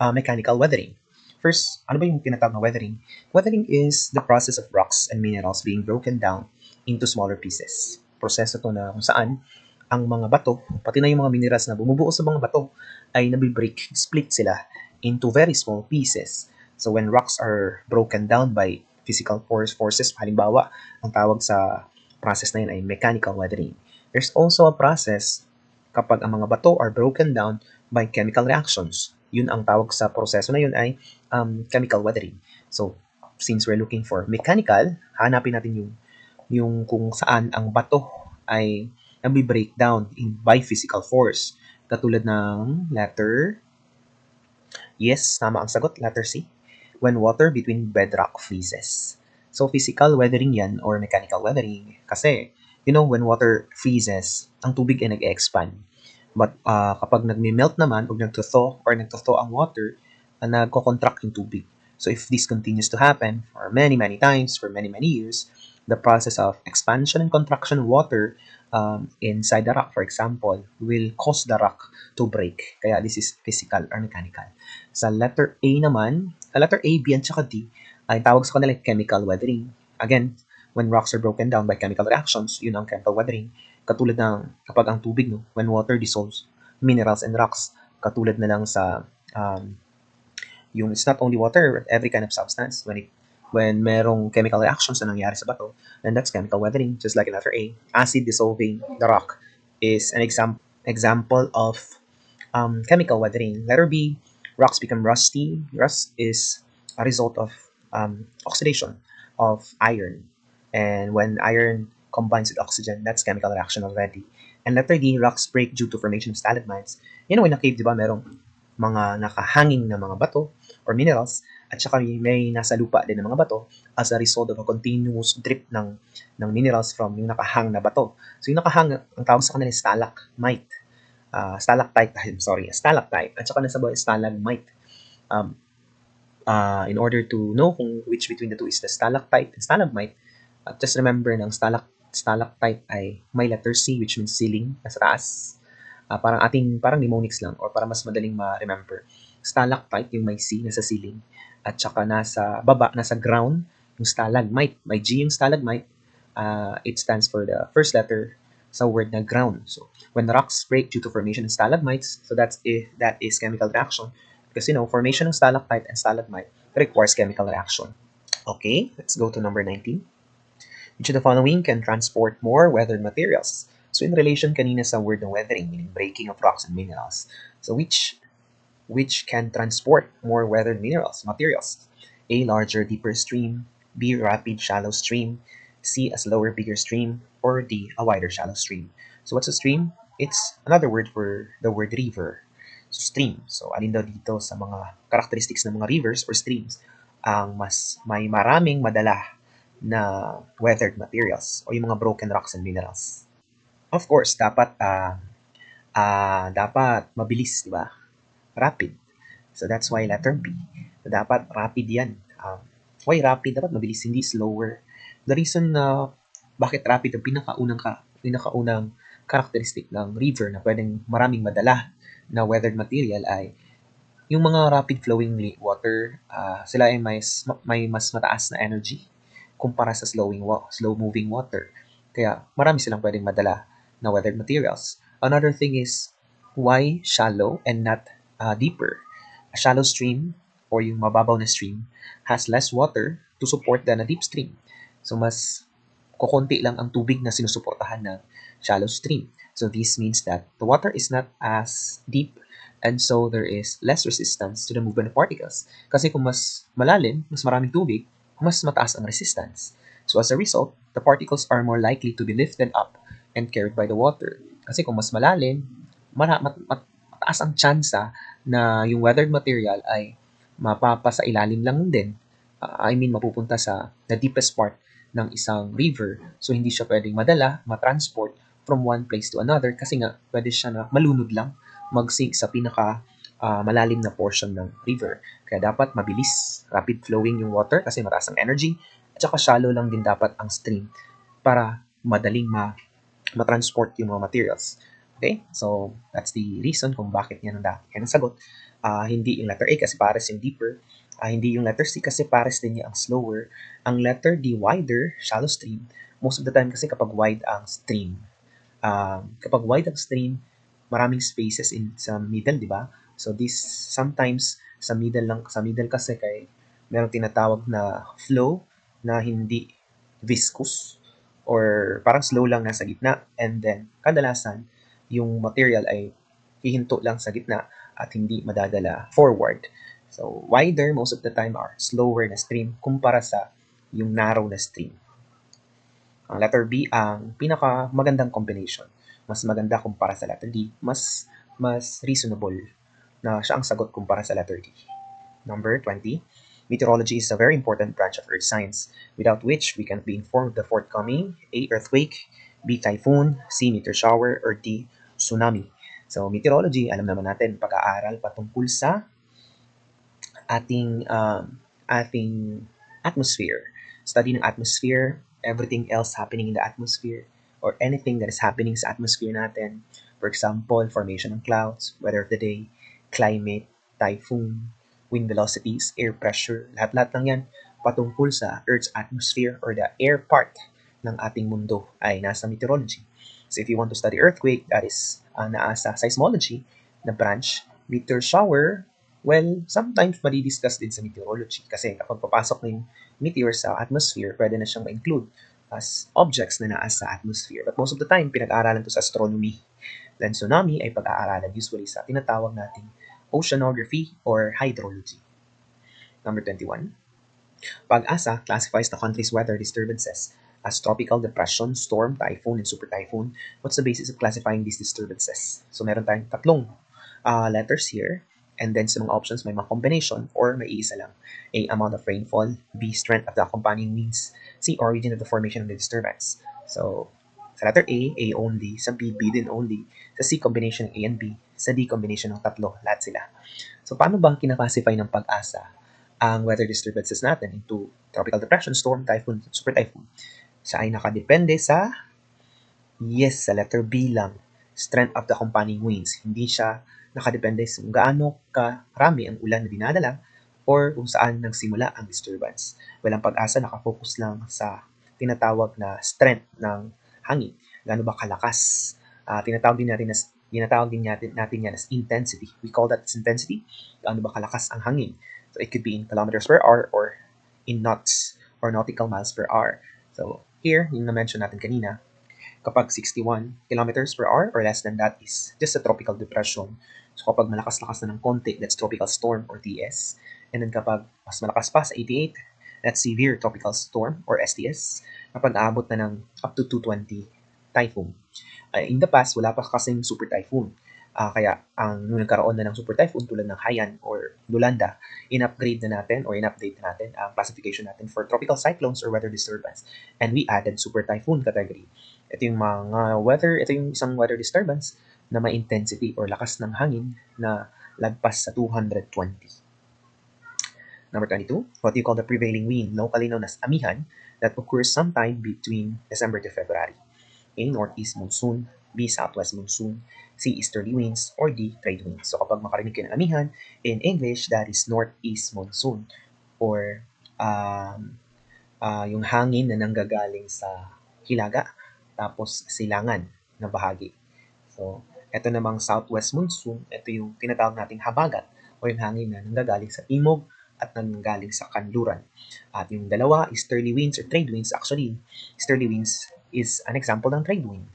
mechanical weathering. First, ano ba yung tinatawag na weathering? Weathering is the process of rocks and minerals being broken down into smaller pieces. Proseso to na kung saan ang mga bato, pati na yung mga minerals na bumubuo sa mga bato, ay nabibreak, split sila into very small pieces. So when rocks are broken down by physical forces, halimbawa, ang tawag sa process na yun ay mechanical weathering. There's also a process kapag ang mga bato are broken down by chemical reactions. Yun ang tawag sa proseso na yun ay chemical weathering. So, since we're looking for mechanical, hanapin natin yung kung saan ang bato ay nabi-breakdown by physical force. Katulad ng letter, yes, tama ang sagot, letter C. When water between bedrock freezes. So, physical weathering yan or mechanical weathering kasi, when water freezes, ang tubig ay nag-expand. But kapag nagme-melt naman o nagtothaw ang water, nagko-contract yung tubig. So if this continues to happen for many, many times, for many, many years, the process of expansion and contraction of water inside the rock, for example, will cause the rock to break. Kaya this is physical or mechanical. Sa letter A naman, letter A, B, and saka D, ay tawag sa kanila chemical weathering. Again, when rocks are broken down by chemical reactions, yun ang chemical weathering. Katulad ng kapag ang tubig, when water dissolves minerals and rocks, katulad na lang sa yung it's not only water, but every kind of substance. When merong chemical reactions na nangyari sa bato, then that's chemical weathering, just like in letter A. Acid dissolving the rock is an example of chemical weathering. Letter B, rocks become rusty. Rust is a result of oxidation of iron. And when iron combines with oxygen, that's chemical reaction already. And letter D, rocks break due to formation of stalagmites. In a cave, di ba, merong mga nakahanging na mga bato or minerals, at saka may nasa lupa din ng mga bato as a result of a continuous drip ng minerals from yung nakahang na bato. So yung nakahang, ang tawag sa kanila is stalagmite. Stalactite. At saka nasa bawah stalagmite. In order to know kung which between the two is the stalactite and stalagmite, just remember ng stalactite ay may letter C, which means ceiling, nasa taas. Parang mnemonics lang or para mas madaling ma-remember. Stalactite yung may C, nasa ceiling. At saka nasa baba, nasa ground, yung stalagmite. May G yung stalagmite. It stands for the first letter sa word na ground. So, when rocks break due to formation of stalagmites, so that is chemical reaction. Because, formation of stalactite and stalagmite requires chemical reaction. Okay, let's go to number 19. Which of the following can transport more weathered materials? So in relation kanina sa word ng weathering, meaning breaking of rocks and minerals. So which can transport more weathered materials? A, larger, deeper stream. B, rapid, shallow stream. C, a slower, bigger stream. Or D, a wider, shallow stream. So what's a stream? It's another word for the word river. So stream. So alin daw dito sa mga characteristics ng mga rivers or streams ang mas may maraming madala na weathered materials o yung mga broken rocks and minerals? Of course, dapat mabilis, di ba? Rapid. So that's why letter B. So, dapat rapid yan. Why rapid? Dapat mabilis, hindi slower. The reason na bakit rapid ang pinakaunang characteristic ng river na pwedeng maraming madala na weathered material ay yung mga rapid flowing water, sila ay may mas mataas na energy. kumpara sa slow-moving water. Kaya marami silang pwedeng madala na weathered materials. Another thing is why shallow and not deeper. A shallow stream or yung mababaw na stream has less water to support than a deep stream. So mas kukunti lang ang tubig na sinusuportahan ng shallow stream. So this means that the water is not as deep and so there is less resistance to the movement of particles. Kasi kung mas malalim, mas maraming tubig, mas mataas ang resistance. So as a result, the particles are more likely to be lifted up and carried by the water. Kasi kung mas malalim, mataas ang tsansa na yung weathered material ay mapapasa ilalim lang din. Mapupunta sa the deepest part ng isang river. So, hindi siya pwedeng madala, matransport from one place to another kasi nga pwede siya na malunod lang mag-sink sa pinaka malalim na portion ng river. Kaya dapat mabilis, rapid flowing yung water kasi mataas ang energy at saka shallow lang din dapat ang stream para madaling matransport yung mga materials. Okay? So, that's the reason kung bakit yan ang sagot. Hindi yung letter A kasi pares yung deeper. Hindi yung letter C kasi pares din niya ang slower. Ang letter D, wider, shallow stream. Most of the time kasi kapag wide ang stream, maraming spaces sa middle, di ba? So this sometimes sa middle kasi kay merong tinatawag na flow na hindi viscous or parang slow lang nasa gitna and then kadalasan yung material ay hihinto lang sa gitna at hindi madadala forward. So, wider most of the time are slower na stream kumpara sa yung narrow na stream. Ang letter B ang pinaka magandang combination. Mas maganda kumpara sa letter D. Mas reasonable na siya ang sagot kumpara sa letter D. Number 20. Meteorology is a very important branch of earth science, without which we can't be informed of the forthcoming A. Earthquake, B. Typhoon, C. Meteor shower, or D. Tsunami. So, meteorology, alam naman natin, pag-aaral patungkol sa ating atmosphere. Study ng atmosphere, everything else happening in the atmosphere, or anything that is happening sa atmosphere natin. For example, formation ng clouds, weather of the day, climate, typhoon, wind velocities, air pressure, lahat-lahat lang yan patungkol sa Earth's atmosphere or the air part ng ating mundo ay nasa meteorology. So if you want to study earthquake, that is nasa seismology na branch. Meteor shower, well, sometimes madi-discuss din sa meteorology kasi kapag papasok ng meteor sa atmosphere, pwede na siyang ma-include as objects na naasa sa atmosphere. But most of the time, pinag-aaralan to sa astronomy. Then tsunami ay pag-aaralan usually sa tinatawag nating oceanography or hydrology. Number 21. Pag-asa classifies the country's weather disturbances as tropical depression, storm, typhoon, and super typhoon. What's the basis of classifying these disturbances? So meron tayong tatlong letters here. And then sa mga options, may mga combination or may isa lang. A, amount of rainfall. B, strength of the accompanying winds. C, origin of the formation of the disturbance. So, sa letter A only. Sa B, B din only. Sa C, combination ng A and B. Sa D, combination ng tatlo. Lahat sila. So, paano bang kinaklasify ng pag-asa ang weather disturbances natin into tropical depression, storm, typhoon, super typhoon? Siya ay nakadepende sa letter B lang. Strength of the accompanying winds. Hindi siya nakadepende sa kung gaano karami ang ulan na dinadala or kung saan nagsimula ang disturbance. Walang pag-asa, nakafocus lang sa tinatawag na strength ng hangin. Gaano ba kalakas? Tinatawag din natin yan as intensity. We call that as intensity. Gaano ba kalakas ang hangin? So it could be in kilometers per hour or in knots or nautical miles per hour. So here, yung na-mention natin kanina, kapag 61 kilometers per hour or less than that is just a tropical depression. So kapag malakas-lakas na ng konti, that's tropical storm or TS. And then kapag mas malakas pa sa 88, that's severe tropical storm or STS. Kapag aabot na ng up to 220, typhoon. In the past, wala pa kasing super typhoon. Kaya nung nagkaroon na ng super typhoon tulad ng Haiyan or Yolanda, in-upgrade na natin or in-update na natin ang classification natin for tropical cyclones or weather disturbance. And we added super typhoon category. Ito yung isang weather disturbance na may intensity or lakas ng hangin na lagpas sa 220. Number 22, what do you call the prevailing wind, locally known as amihan, that occurs sometime between December to February? A, northeast monsoon, B, southwest monsoon, C, easterly winds, or D, trade winds. So kapag makarinig kayo ng amihan, in English, that is northeast monsoon or yung hangin na nanggagaling sa hilaga, tapos silangan na bahagi. So, ito namang southwest monsoon, ito yung tinatawag nating habagat o yung hangin na nanggagaling sa timog at nanggagaling sa kanluran. At yung dalawa, easterly winds or trade winds. Actually, easterly winds is an example ng trade wind.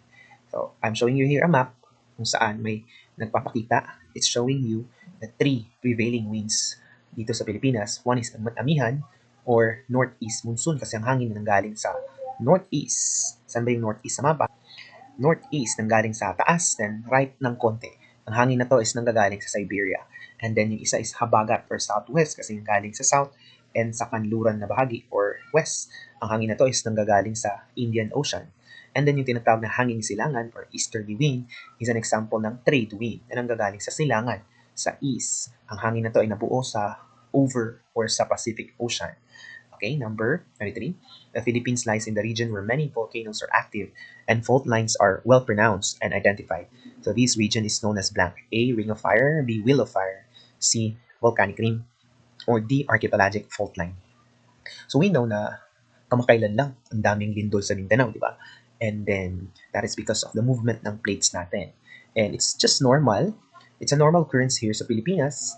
So, I'm showing you here a map kung saan may nagpapakita. It's showing you the three prevailing winds dito sa Pilipinas. One is amihan or northeast monsoon kasi ang hangin nanggaling sa northeast. Saan ba yung northeast sa mapa? Northeast nanggaling sa taas, then right ng konti. Ang hangin na to is nanggagaling sa Siberia. And then yung isa is habagat or southwest kasi galing sa south and sa kanluran na bahagi or west. Ang hangin na to is nanggagaling sa Indian Ocean. And then yung tinatawag na hangin silangan or easterly wind is an example ng trade wind na nanggagaling sa silangan sa east. Ang hangin na to ay nabuo sa over or sa Pacific Ocean. Okay, number 23. The Philippines lies in the region where many volcanoes are active and fault lines are well pronounced and identified. So this region is known as blank. A, ring of fire, B, wheel of fire, C, volcanic ring, or D, archipelagic fault line. So we know na kamakailan lang ang daming lindol sa Mindanao, di ba? And then that is because of the movement ng plates natin. And it's just normal. It's a normal occurrence here sa Pilipinas.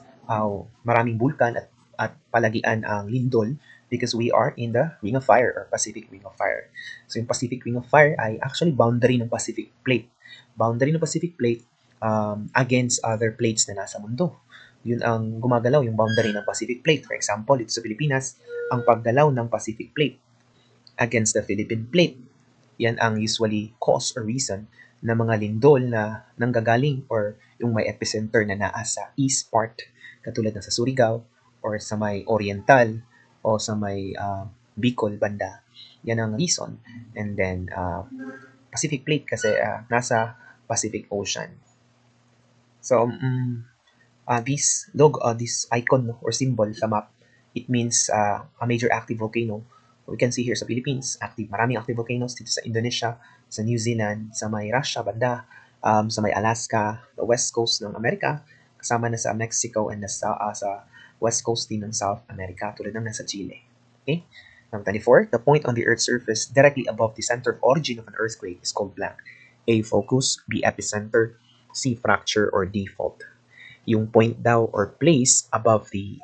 Maraming bulkan at palagian ang lindol because we are in the Ring of Fire or Pacific Ring of Fire. So yung Pacific Ring of Fire ay actually boundary ng Pacific Plate. Boundary ng Pacific Plate against other plates na nasa mundo. Yun ang gumagalaw yung boundary ng Pacific Plate. For example, dito sa Pilipinas, ang paggalaw ng Pacific Plate against the Philippine Plate. Yan ang usually cause or reason na mga lindol na nanggagaling or yung may epicenter na naasa east part, katulad ng sa Surigao or sa may Oriental o sa may Bicol banda. Yan ang reason. And then Pacific Plate kasi nasa Pacific Ocean. So this icon or symbol sa map, it means a major active volcano. We can see here sa Philippines, maraming active volcanoes dito sa Indonesia, sa New Zealand, sa may Russia banda, sa may Alaska, the west coast ng Amerika, kasama na sa Mexico and sa west coast din ng South America, tulad ng nasa Chile. Okay? Number 24, the point on the Earth's surface directly above the center of origin of an earthquake is called blank. A, focus, B, epicenter, C, fracture, or D, fault. Yung point daw or place above the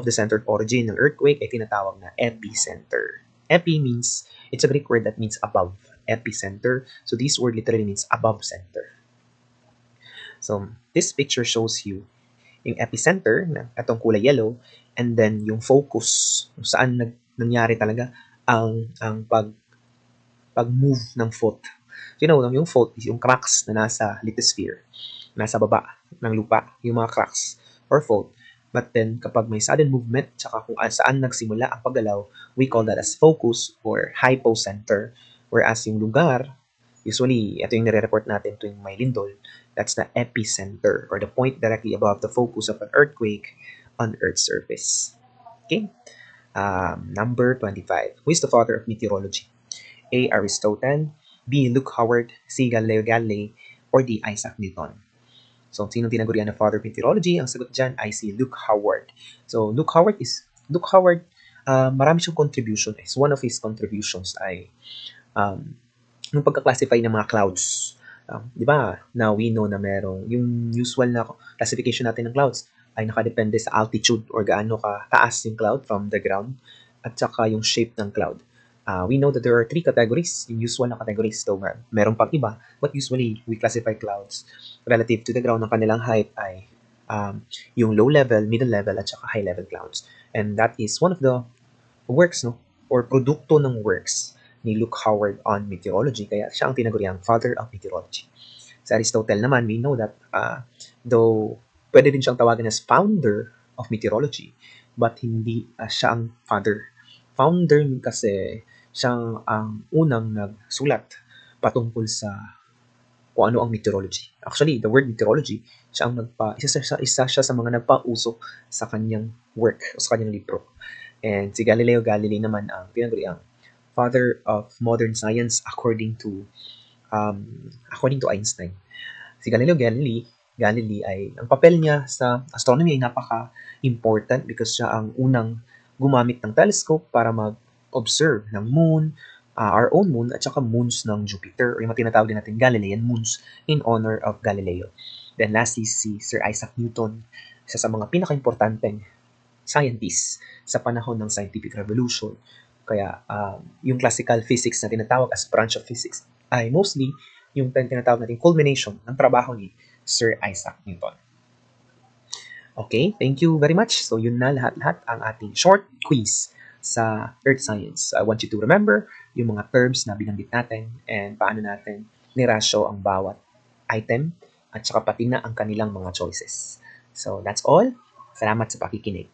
center of origin ng earthquake ay tinatawag na epicenter. Epi means, it's a Greek word that means above. Epicenter. So this word literally means above center. So this picture shows you yung epicenter, na itong kulay yellow, and then yung focus, kung saan nangyari talaga ang pag-move ng fault. So, yung fault is yung cracks na nasa lithosphere, nasa baba ng lupa, yung mga cracks or fault. But then, kapag may sudden movement, tsaka kung saan nagsimula ang paggalaw, we call that as focus or hypocenter. Whereas yung lugar, usually, ito yung nire-report natin tuwing may lindol, that's the epicenter or the point directly above the focus of an earthquake on Earth's surface. Okay? Number 25. Who is the father of meteorology? A. Aristotle, B. Luke Howard, C. Galileo Galilei, or D. Isaac Newton. So, sino tinagurian na father of meteorology? Ang sagot dyan ay si Luke Howard. So, Luke Howard, marami siyang contribution. One of his contributions ay yung pagka-classify ng mga clouds. Di ba, now we know na merong, yung usual na classification natin ng clouds ay nakadepende sa altitude or gaano ka taas yung cloud from the ground at saka yung shape ng cloud. We know that there are 3 categories, yung usual na categories. So, meron pang iba, but usually we classify clouds relative to the ground ng kanilang height ay yung low level, middle level, at saka high level clouds. And that is one of the works, or produkto ng works ni Luke Howard on meteorology, kaya siya ang tinaguriang father of meteorology. Sa Aristotle naman, we know that though pwede din siyang tawagan as founder of meteorology, but hindi siya ang father. Founder kasi siyang ang unang nagsulat patungkol sa kung ano ang meteorology. Actually, the word meteorology, siya ang isa siya sa mga nagpauso sa kanyang work o sa kanyang libro. And si Galileo Galilei naman ang tinaguriang father of modern science according to Einstein. Si Galileo Galilei ay ang papel niya sa astronomy ay napaka-important because siya ang unang gumamit ng telescope para observe ng moon, our own moon, at saka moons ng Jupiter, or yung tinatawag din natin Galilean moons in honor of Galileo. Then lastly, si Sir Isaac Newton, isa sa mga pinaka-importanteng scientists sa panahon ng scientific revolution. Kaya yung classical physics na tinatawag as branch of physics ay mostly yung tinatawag natin culmination ng trabaho ni Sir Isaac Newton. Okay, thank you very much. So yun na lahat-lahat ang ating short quiz sa Earth Science. So I want you to remember yung mga terms na binanggit natin and paano natin nirasyo ang bawat item at saka pati na ang kanilang mga choices. So that's all. Salamat sa pakikinig.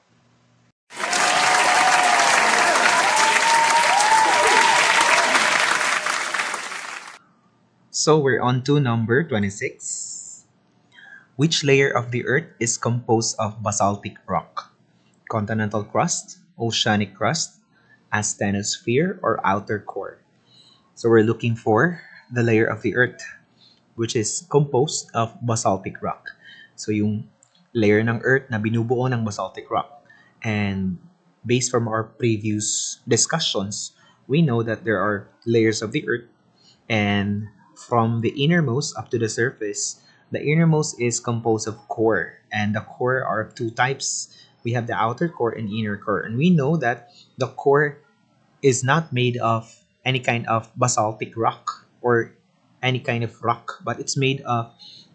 So we're on to number 26. Which layer of the Earth is composed of basaltic rock? Continental crust, oceanic crust, asthenosphere, or outer core? So we're looking for the layer of the Earth, which is composed of basaltic rock. So yung layer ng Earth na binubuo ng basaltic rock. And based from our previous discussions, we know that there are layers of the Earth, and from the innermost up to the surface, the innermost is composed of core, and the core are of two types. We have the outer core and inner core, and we know that the core is not made of any kind of basaltic rock or any kind of rock, but it's made of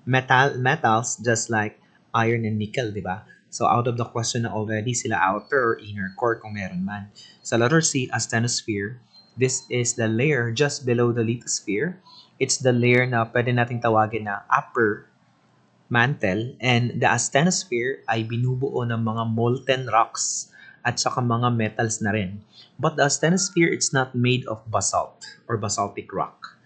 metals just like iron and nickel, di ba? So out of the question na already sila outer or inner core kung meron man. Sa letter C, asthenosphere, this is the layer just below the lithosphere. It's the layer na pwede nating tawagin na upper mantle, and the asthenosphere ay binubuo ng mga molten rocks at saka mga metals na rin. But the asthenosphere, it's not made of basalt or basaltic rock.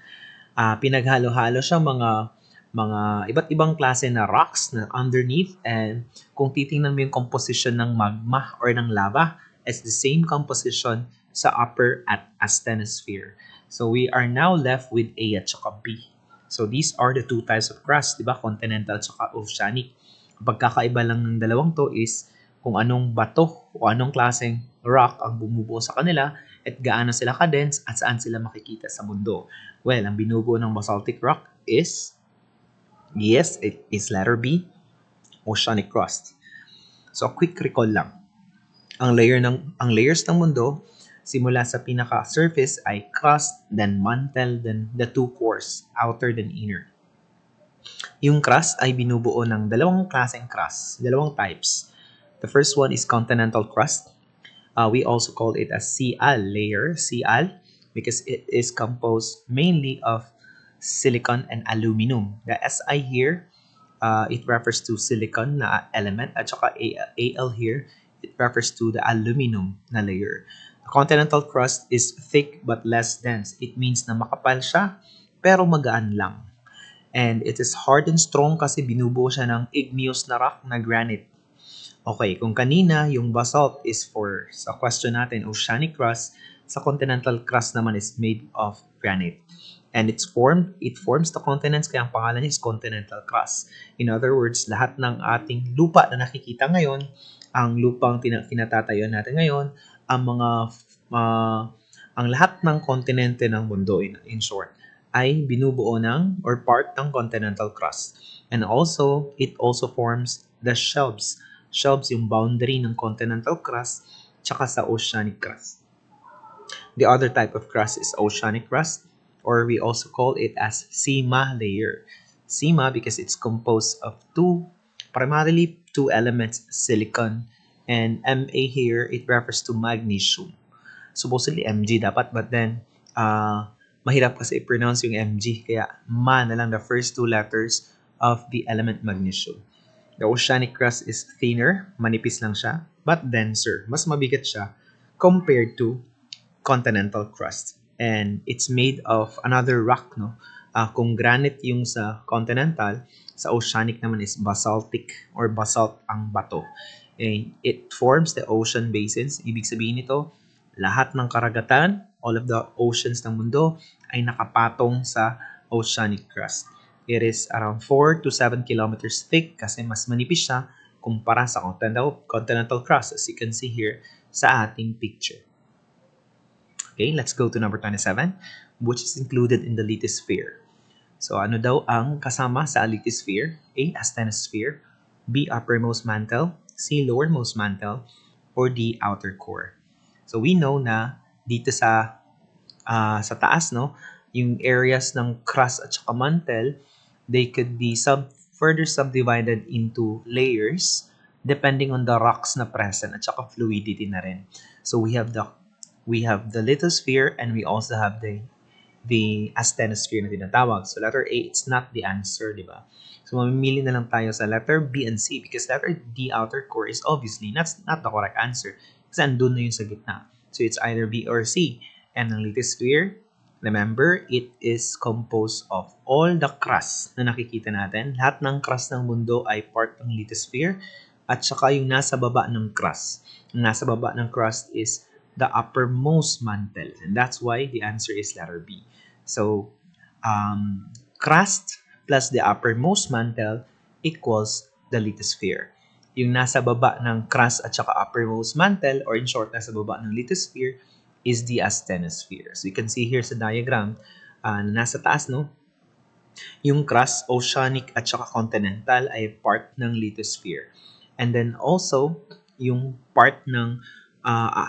Pinaghalo-halo siya mga iba't ibang klase na rocks na underneath, and kung titingnan mo yung composition ng magma or ng lava, it's the same composition sa upper at asthenosphere. So we are now left with A at saka B. So these are the two types of crust, di ba? Continental at saka oceanic. Ang pagkakaiba lang ng dalawang to is kung anong bato o anong klaseng rock ang bumubuo sa kanila at gaano sila ka-dense at saan sila makikita sa mundo. Well, ang binubuo ng basaltic rock is, yes, it is letter B, oceanic crust. So, quick recall lang. Ang layers ng mundo, simula sa pinaka-surface ay crust, then mantle, then the two cores, outer then inner. Yung crust ay binubuo ng dalawang klaseng crust, dalawang types. The first one is continental crust. We also call it a Sial layer, Sial, because it is composed mainly of silicon and aluminum. The Si here, it refers to silicon na element, at saka Al here, it refers to the aluminum na layer. The continental crust is thick but less dense. It means na makapal siya, pero magaan lang. And it is hard and strong kasi binubuo siya ng igneous na rock na granite. Okay, kung kanina yung basalt is for, sa question natin, oceanic crust, sa continental crust naman is made of granite. And it forms the continents, kaya ang pangalan is continental crust. In other words, lahat ng ating lupa na nakikita ngayon, ang lupang kinatatayuan natin ngayon, ang lahat ng kontinente ng mundo, in short, ay binubuo ng or part ng continental crust. And also, it also forms the shelves. Shelves yung boundary ng continental crust tsaka sa oceanic crust. The other type of crust is oceanic crust, or we also call it as Sima layer. Sima because it's composed of primarily two elements, silicon, and Ma here, it refers to magnesium. Supposedly Mg dapat, but then mahirap kasi i-pronounce yung Mg, kaya ma na lang the first two letters of the element magnesium. The oceanic crust is thinner, manipis lang siya, but denser. Mas mabigat siya compared to continental crust. And it's made of another rock, no? Kung granite yung sa continental, sa oceanic naman is basaltic or basalt ang bato. And it forms the ocean basins. Ibig sabihin nito, lahat ng karagatan, all of the oceans ng mundo ay nakapatong sa oceanic crust. It is around 4 to 7 kilometers thick kasi mas manipis siya kumpara sa continental crust, as you can see here sa ating picture. Okay, let's go to number 27, which is included in the lithosphere. So ano daw ang kasama sa lithosphere? A. Asthenosphere, B. Uppermost mantle, C. Lowermost mantle, or D. Outer core. So we know na dito sa taas, no, yung areas ng crust at saka mantle, they could be further subdivided into layers depending on the rocks na present at saka fluidity na rin. So we have the lithosphere and we also have the asthenosphere na tinatawag. So letter A, it's not the answer, di ba? So mamimili na lang tayo sa letter B and C because letter D, outer core, is obviously not the correct answer kasi andun na yung sa gitna. So it's either B or C. And ang lithosphere, remember, it is composed of all the crust na nakikita natin. Lahat ng crust ng mundo ay part ng lithosphere at saka yung nasa baba ng crust. Yung nasa baba ng crust is the uppermost mantle. And that's why the answer is letter B. So, crust plus the uppermost mantle equals the lithosphere. Yung nasa baba ng crust at saka uppermost mantle, or in short, nasa baba ng lithosphere, is the asthenosphere. So you can see here sa diagram, nasa taas, no? Yung crust, oceanic at saka continental, ay part ng lithosphere. And then also, yung part ng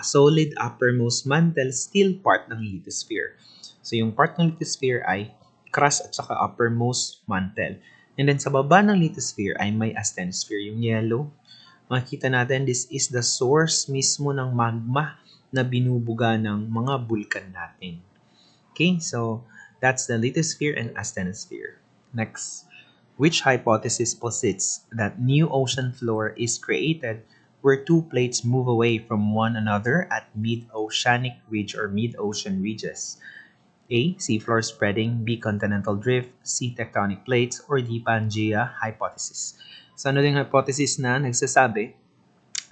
solid uppermost mantle, still part ng lithosphere. So yung part ng lithosphere ay crust at saka uppermost mantle. And then sa baba ng lithosphere ay may asthenosphere. Yung yellow, makikita natin, this is the source mismo ng magma na binubuga ng mga bulkan natin. Okay, so that's the lithosphere and asthenosphere. Next, which hypothesis posits that new ocean floor is created where two plates move away from one another at mid-oceanic ridge or mid-ocean ridges? A. Seafloor spreading, B. Continental drift, C. Tectonic plates, or D. Pangea hypothesis. So ano yung hypothesis na nagsasabi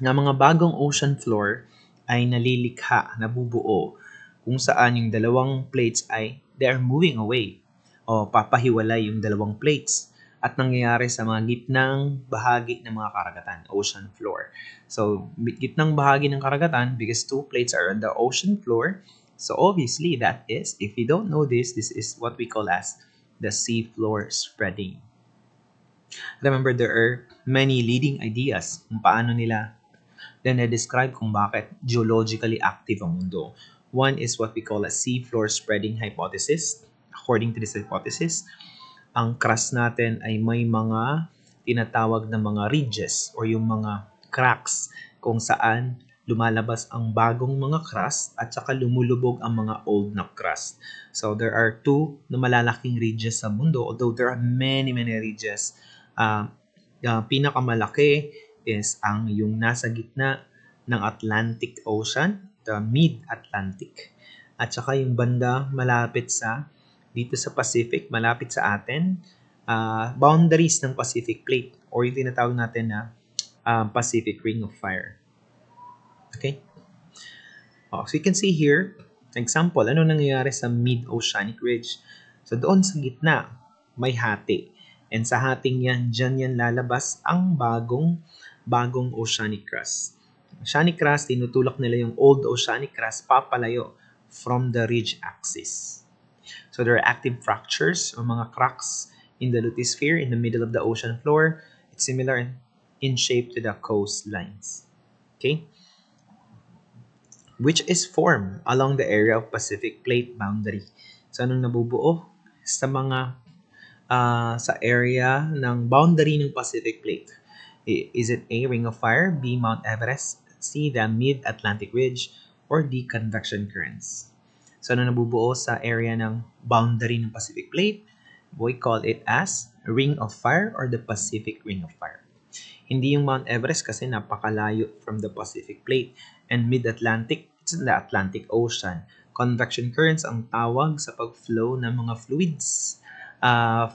na mga bagong ocean floor ay nalilikha, nabubuo, kung saan yung dalawang plates ay they are moving away o papahiwalay yung dalawang plates at nangyayari sa mga gitnang bahagi ng mga karagatan, ocean floor. So, gitnang bahagi ng karagatan, because two plates are on the ocean floor, so obviously that is, if you don't know this is what we call as the seafloor spreading. Remember, there are many leading ideas kung paano nila then I describe kung bakit geologically active ang mundo. One is what we call a seafloor spreading hypothesis. According to this hypothesis, ang crust natin ay may mga tinatawag na mga ridges or yung mga cracks kung saan lumalabas ang bagong mga crust at saka lumulubog ang mga old na crust. So there are two na malalaking ridges sa mundo, although there are many ridges. Pinakamalaki is ang yung nasa gitna ng Atlantic Ocean, the Mid-Atlantic. At saka yung banda malapit dito sa Pacific, malapit sa atin, boundaries ng Pacific Plate or yung tinatawag natin na Pacific Ring of Fire. Okay? So you can see here, example, ano nangyayari sa Mid-Oceanic Ridge? So doon sa gitna, may hati. And sa hating yan, dyan yan lalabas ang bagong oceanic crust. Oceanic crust, tinutulak nila yung old oceanic crust papalayo from the ridge axis. So there are active fractures o mga cracks in the lithosphere in the middle of the ocean floor. It's similar in shape to the coastlines. Okay? Which is formed along the area of Pacific Plate boundary. So anong nabubuo? Sa area ng boundary ng Pacific Plate. Is it A, Ring of Fire, B, Mount Everest, C, the Mid-Atlantic Ridge, or D, convection currents? So ano nabubuo sa area ng boundary ng Pacific Plate? We call it as Ring of Fire or the Pacific Ring of Fire. Hindi yung Mount Everest kasi napakalayo from the Pacific Plate, and Mid-Atlantic, it's in the Atlantic Ocean. Convection currents ang tawag sa pag-flow ng mga fluids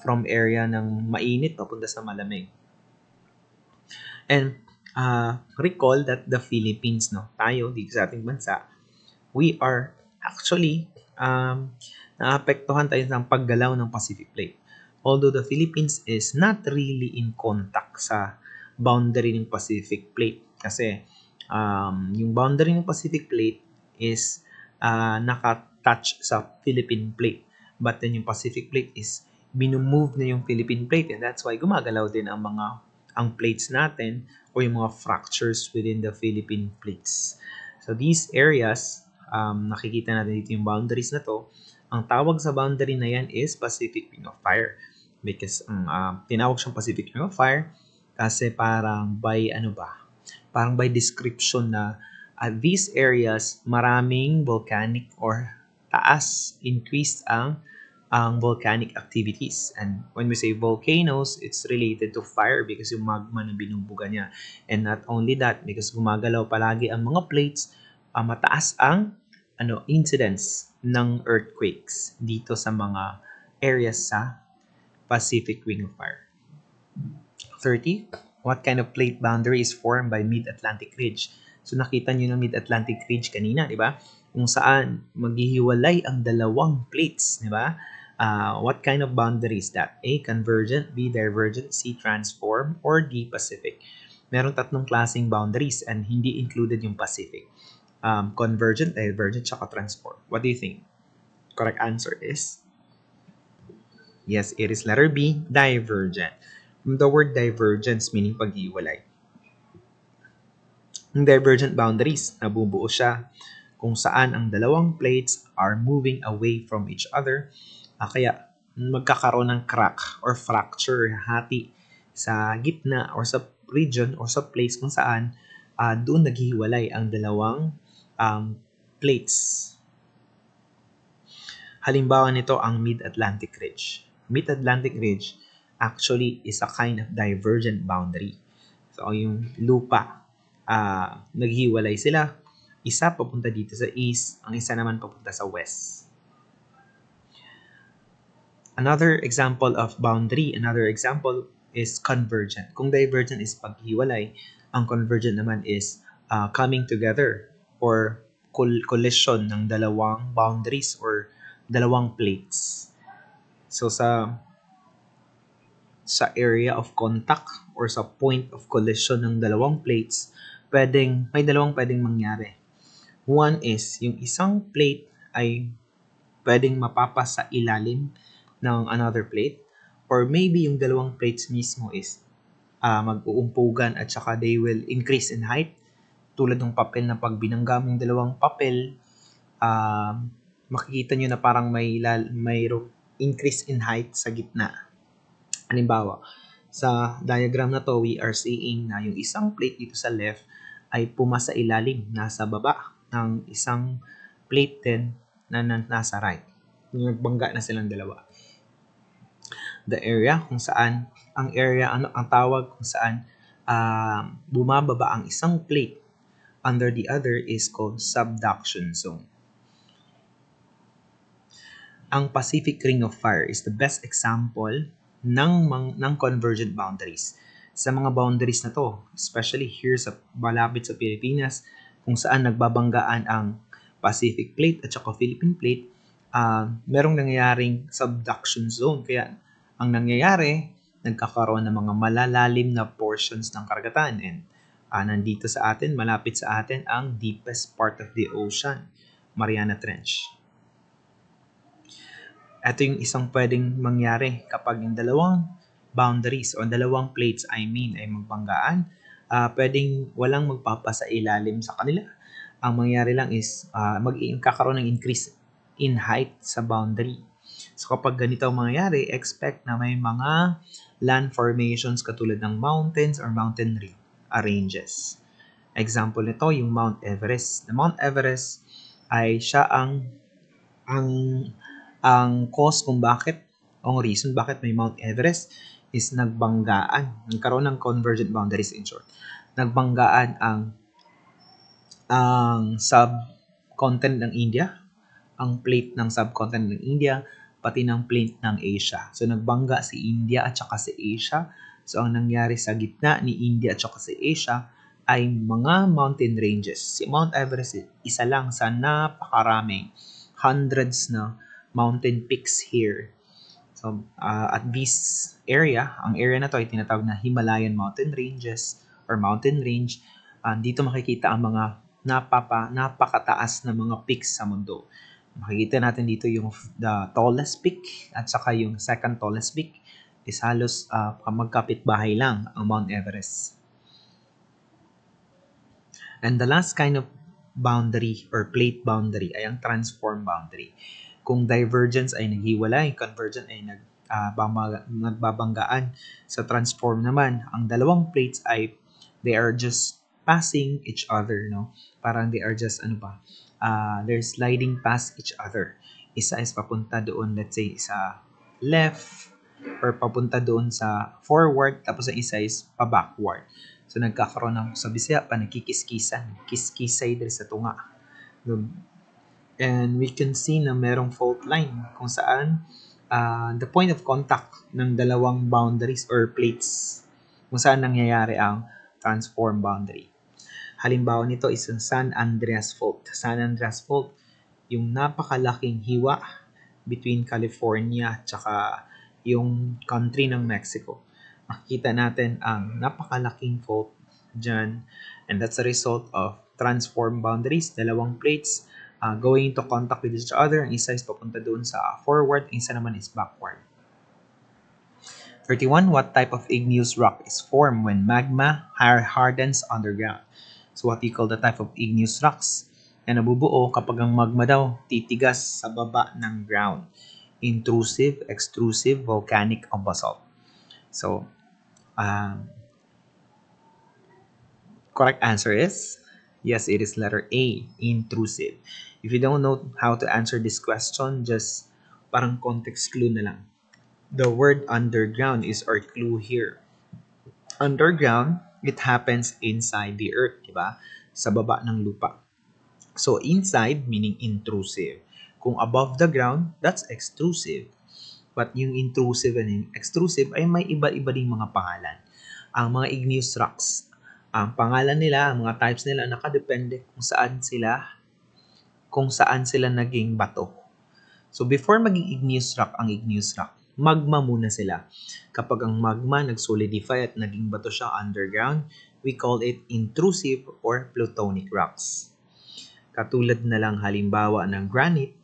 from area ng mainit papunta sa malamig. And recall that the Philippines, tayo dito sa ating bansa, we are actually naapektuhan tayo ng paggalaw ng Pacific Plate. Although the Philippines is not really in contact sa boundary ng Pacific Plate kasi yung boundary ng Pacific Plate is nakatouch sa Philippine plate. But then yung Pacific plate is minumove na yung Philippine plate, and that's why gumagalaw din ang plates natin o yung mga fractures within the Philippine plates. So these areas, nakikita natin dito yung boundaries na to. Ang tawag sa boundary na yan is Pacific Ring of Fire. Because tinawag siyang Pacific Ring of Fire kasi parang by description na at these areas maraming volcanic or increased ang volcanic activities. And when we say volcanoes, it's related to fire because yung magma na binubuga niya. And not only that, because gumagalaw palagi ang mga plates, mataas ang incidence ng earthquakes dito sa mga areas sa Pacific Ring of Fire. 30. What kind of plate boundary is formed by Mid-Atlantic Ridge? So nakita niyo ng Mid-Atlantic Ridge kanina, di ba? Kung saan maghihiwalay ang dalawang plates, di ba? What kind of boundary is that? A. Convergent, B. Divergent, C. Transform, or D. Pacific. Meron tatlong klaseng boundaries and hindi included yung Pacific. Convergent, divergent, tsaka transform. What do you think? Correct answer is? Yes, it is letter B, divergent. The word divergence meaning paghiwalay. Yung divergent boundaries, nabubuo siya kung saan ang dalawang plates are moving away from each other. Kaya magkakaroon ng crack or fracture, hati sa gitna or sa region or sa place kung saan doon naghihiwalay ang dalawang plates. Halimbawa nito ang Mid-Atlantic Ridge. Mid-Atlantic Ridge actually is a kind of divergent boundary. So, yung lupa, naghiwalay sila. Isa papunta dito sa east, ang isa naman papunta sa west. Another example of boundary, another example is convergent. Kung divergent is paghiwalay, ang convergent naman is coming together or collision ng dalawang boundaries or dalawang plates. So, sa area of contact or sa point of collision ng dalawang plates, may dalawang pwedeng mangyari. One is, yung isang plate ay pwedeng mapapas sa ilalim ng another plate, or maybe yung dalawang plates mismo is mag-uumpugan at saka they will increase in height. Tulad ng papel na pag binangga mo yung dalawang papel, makikita nyo na parang mayroong increase in height sa gitna. Halimbawa, sa diagram na to, we are seeing na yung isang plate dito sa left ay pumasa ilalim, nasa baba ng isang plate din na nasa right. Nagbangga na silang dalawa. The area kung saan, ang tawag kung saan bumababa ang isang plate under the other is called subduction zone. Ang Pacific Ring of Fire is the best example ng convergent boundaries. Sa mga boundaries na to, especially here sa malapit sa Pilipinas, kung saan nagbabanggaan ang Pacific Plate at saka Philippine Plate, merong nangyayaring subduction zone. Kaya ang nangyayari, nagkakaroon ng mga malalalim na portions ng karagatan. And nandito sa atin, malapit sa atin, ang deepest part of the ocean, Mariana Trench. Ito yung isang pwedeng mangyari kapag yung dalawang boundaries o dalawang plates ay magbanggaan, pwedeng walang magpapasa ilalim sa kanila. Ang mangyari lang is magkakaroon ng increase in height sa boundary. So kapag ganito ang mangyayari, expect na may mga land formations katulad ng mountains or mountain ranges. Example nito yung Mount Everest. The Mount Everest ay siya ang cause kung bakit, o reason bakit may Mount Everest is nagbanggaan. Nagkaroon ng convergent boundaries in short. Nagbanggaan ang subcontinent ng India, ang plate ng subcontinent ng India, pati ng plate ng Asia. So nagbangga si India at saka si Asia. So ang nangyari sa gitna ni India at saka si Asia ay mga mountain ranges. Si Mount Everest isa lang sa napakaraming hundreds na mountain peaks here. So, at this area, ang area na to ay tinatawag na Himalayan mountain ranges or mountain range. Dito makikita ang mga napakataas na mga peaks sa mundo. Makikita natin dito yung the tallest peak at saka yung second tallest peak is halos magkapit-bahay lang ang Mount Everest. And the last kind of boundary or plate boundary ay ang transform boundary. Kung divergence ay naghiwalay, convergence ay nagbabanggaan. Sa transform naman, ang dalawang plates ay they are just passing each other, no? Parang they are just they're sliding past each other. Isa is papunta doon, let's say sa left or papunta doon sa forward, tapos ang isa is pa-backward. So nagkakaroon ng sa Bisaya pa nagkikiskisan, kiskisay diri sa tunga. And we can see na merong fault line kung saan the point of contact ng dalawang boundaries or plates kung saan nangyayari ang transform boundary. Halimbawa nito is ang San Andreas Fault. San Andreas Fault, yung napakalaking hiwa between California at saka yung country ng Mexico. Makikita natin ang napakalaking fault dyan, and that's a result of transform boundaries, dalawang plates going into contact with each other. Ang isa is papunta doon sa forward, ang isa naman is backward. 31. What type of igneous rock is formed when magma hardens underground? So what we call the type of igneous rocks na nabubuo kapag ang magma daw titigas sa baba ng ground. Intrusive, extrusive, volcanic, o basalt. So, correct answer is, yes, it is letter A, intrusive. If you don't know how to answer this question, just parang context clue na lang. The word underground is our clue here. Underground, it happens inside the earth, di ba? Sa baba ng lupa. So, inside, meaning intrusive. Kung above the ground, that's extrusive. But yung intrusive and extrusive ay may iba-iba ding mga pangalan. Ang mga igneous rocks, ang pangalan nila, ang mga types nila, nakadepende kung saan sila naging bato. So, before maging igneous rock, magma muna sila. Kapag ang magma nag-solidify at naging bato siya underground, we call it intrusive or plutonic rocks. Katulad na lang halimbawa ng granite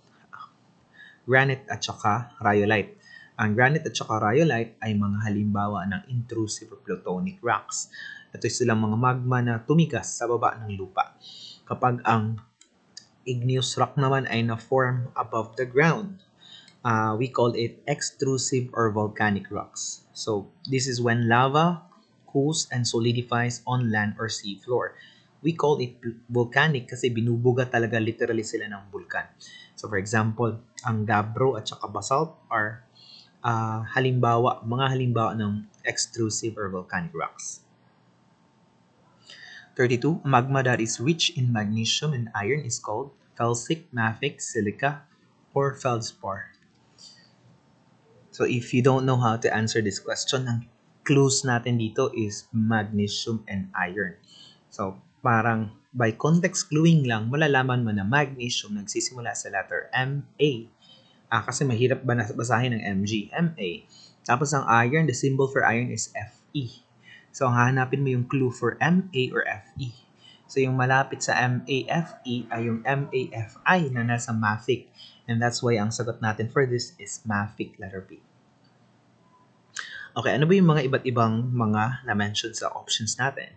at saka rhyolite. Ang granite at saka rhyolite ay mga halimbawa ng intrusive or plutonic rocks. Ito silang mga magma na tumigas sa baba ng lupa. Kapag ang igneous rock naman ay na-form above the ground, we call it extrusive or volcanic rocks. So, this is when lava cools and solidifies on land or sea floor. We call it volcanic kasi binubuga talaga literally sila ng vulkan. So, for example, ang gabbro at saka basalt are mga halimbawa ng extrusive or volcanic rocks. 32. Magma that is rich in magnesium and iron is called felsic, mafic, silica, or feldspar. So if you don't know how to answer this question, ang clues natin dito is magnesium and iron. So parang by context cluing lang, malalaman mo na magnesium nagsisimula sa letter Ma. Kasi mahirap ba basahin ng Mg, Ma. Tapos ang iron, the symbol for iron is Fe. So hahanapin mo yung clue for Ma or Fe. So yung malapit sa MaFe ay yung MaFi na nasa mafic. And that's why ang sagot natin for this is mafic, letter B. Okay, ano ba yung mga iba't ibang mga na-mention sa options natin?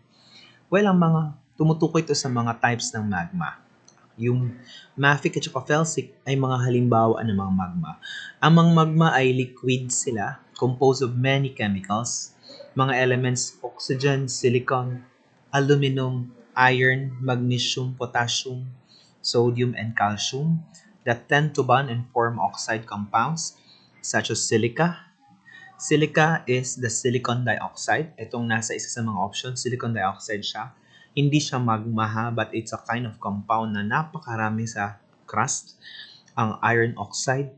Well, ang mga tumutukoy ito sa mga types ng magma. Yung mafic at saka felsic ay mga halimbawa ng mga magma. Ang mga magma ay liquid sila, composed of many chemicals, mga elements, oxygen, silicon, aluminum, iron, magnesium, potassium, sodium, and calcium that tend to bond and form oxide compounds such as silica. Silica is the silicon dioxide. Itong nasa isa sa mga options, silicon dioxide siya. Hindi siya magma but it's a kind of compound na napakarami sa crust. Ang iron oxide,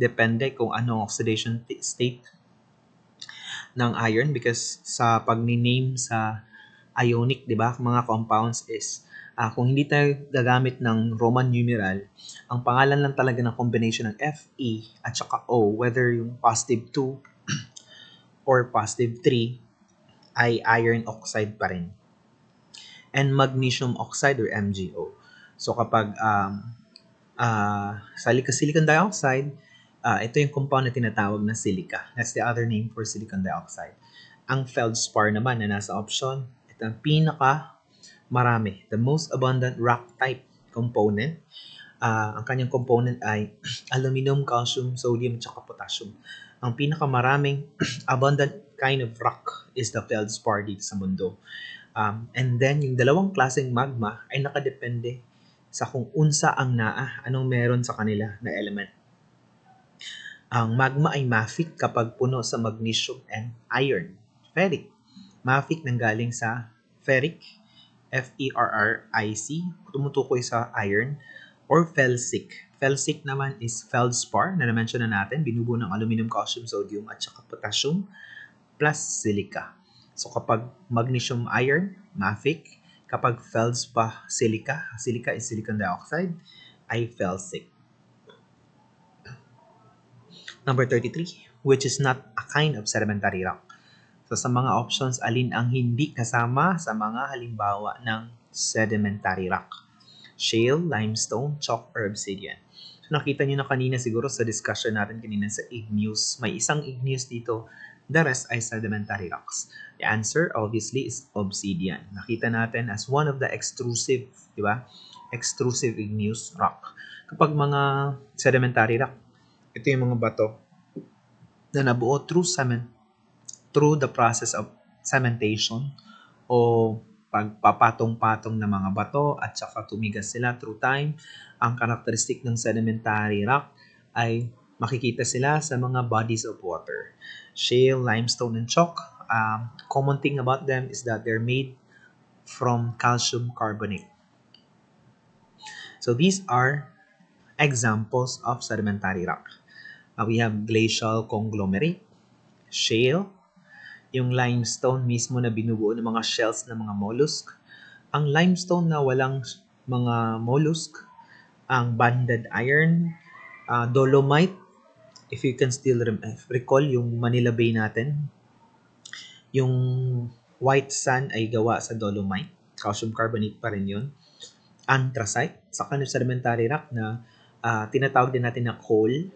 depende kung anong oxidation state ng iron because sa pag-name sa ionic, di ba, mga compounds is kung hindi tayo gagamit ng Roman numeral, ang pangalan lang talaga ng combination ng Fe at saka O, whether yung positive 2 or positive 3, ay iron oxide pa rin. and magnesium oxide or MgO. So kapag silicon dioxide, ito yung compound na tinatawag na silica. That's the other name for silicon dioxide. Ang feldspar naman na nasa option, ito ang pinaka marami, the most abundant rock type component. Ang kanyang component ay aluminum, calcium, sodium, at potassium. Ang pinakamaraming abundant kind of rock is the feldspar dito sa mundo. And then, yung dalawang klaseng magma ay nakadepende sa kung unsa ang naa, anong meron sa kanila na element. Ang magma ay mafic kapag puno sa magnesium and iron. Ferric. Mafic nanggaling sa ferric, Ferric, tumutukoy sa iron, or felsic. Felsic naman is feldspar na na-mention na natin, binubuo ng aluminum, calcium, sodium, at saka potassium plus silica. So kapag magnesium iron, mafic. Kapag feldspar, silica is silicon dioxide, ay felsic. Number 33, which is not a kind of sedimentary rock. So sa mga options, alin ang hindi kasama sa mga halimbawa ng sedimentary rock? Shale, limestone, chalk, or obsidian. So nakita nyo na kanina siguro sa discussion natin kanina sa igneous. May isang igneous dito. The rest ay sedimentary rocks. The answer obviously is obsidian. Nakita natin as one of the extrusive, di ba? Extrusive igneous rock. Kapag mga sedimentary rock, ito yung mga bato na nabuo through the process of cementation o pagpapatong-patong ng mga bato at saka tumigas sila through time. Ang karakteristik ng sedimentary rock ay makikita sila sa mga bodies of water. Shale, limestone, and chalk. Common thing about them is that they're made from calcium carbonate. So these are examples of sedimentary rock. We have glacial conglomerate, shale, yung limestone mismo na binubuo ng mga shells ng mga mollusk. Ang limestone na walang mga mollusk, ang banded iron, dolomite, if you can still recall yung Manila Bay natin, yung white sand ay gawa sa dolomite, calcium carbonate pa rin yun. Anthracite, sa sedimentary rock na tinatawag din natin na coal.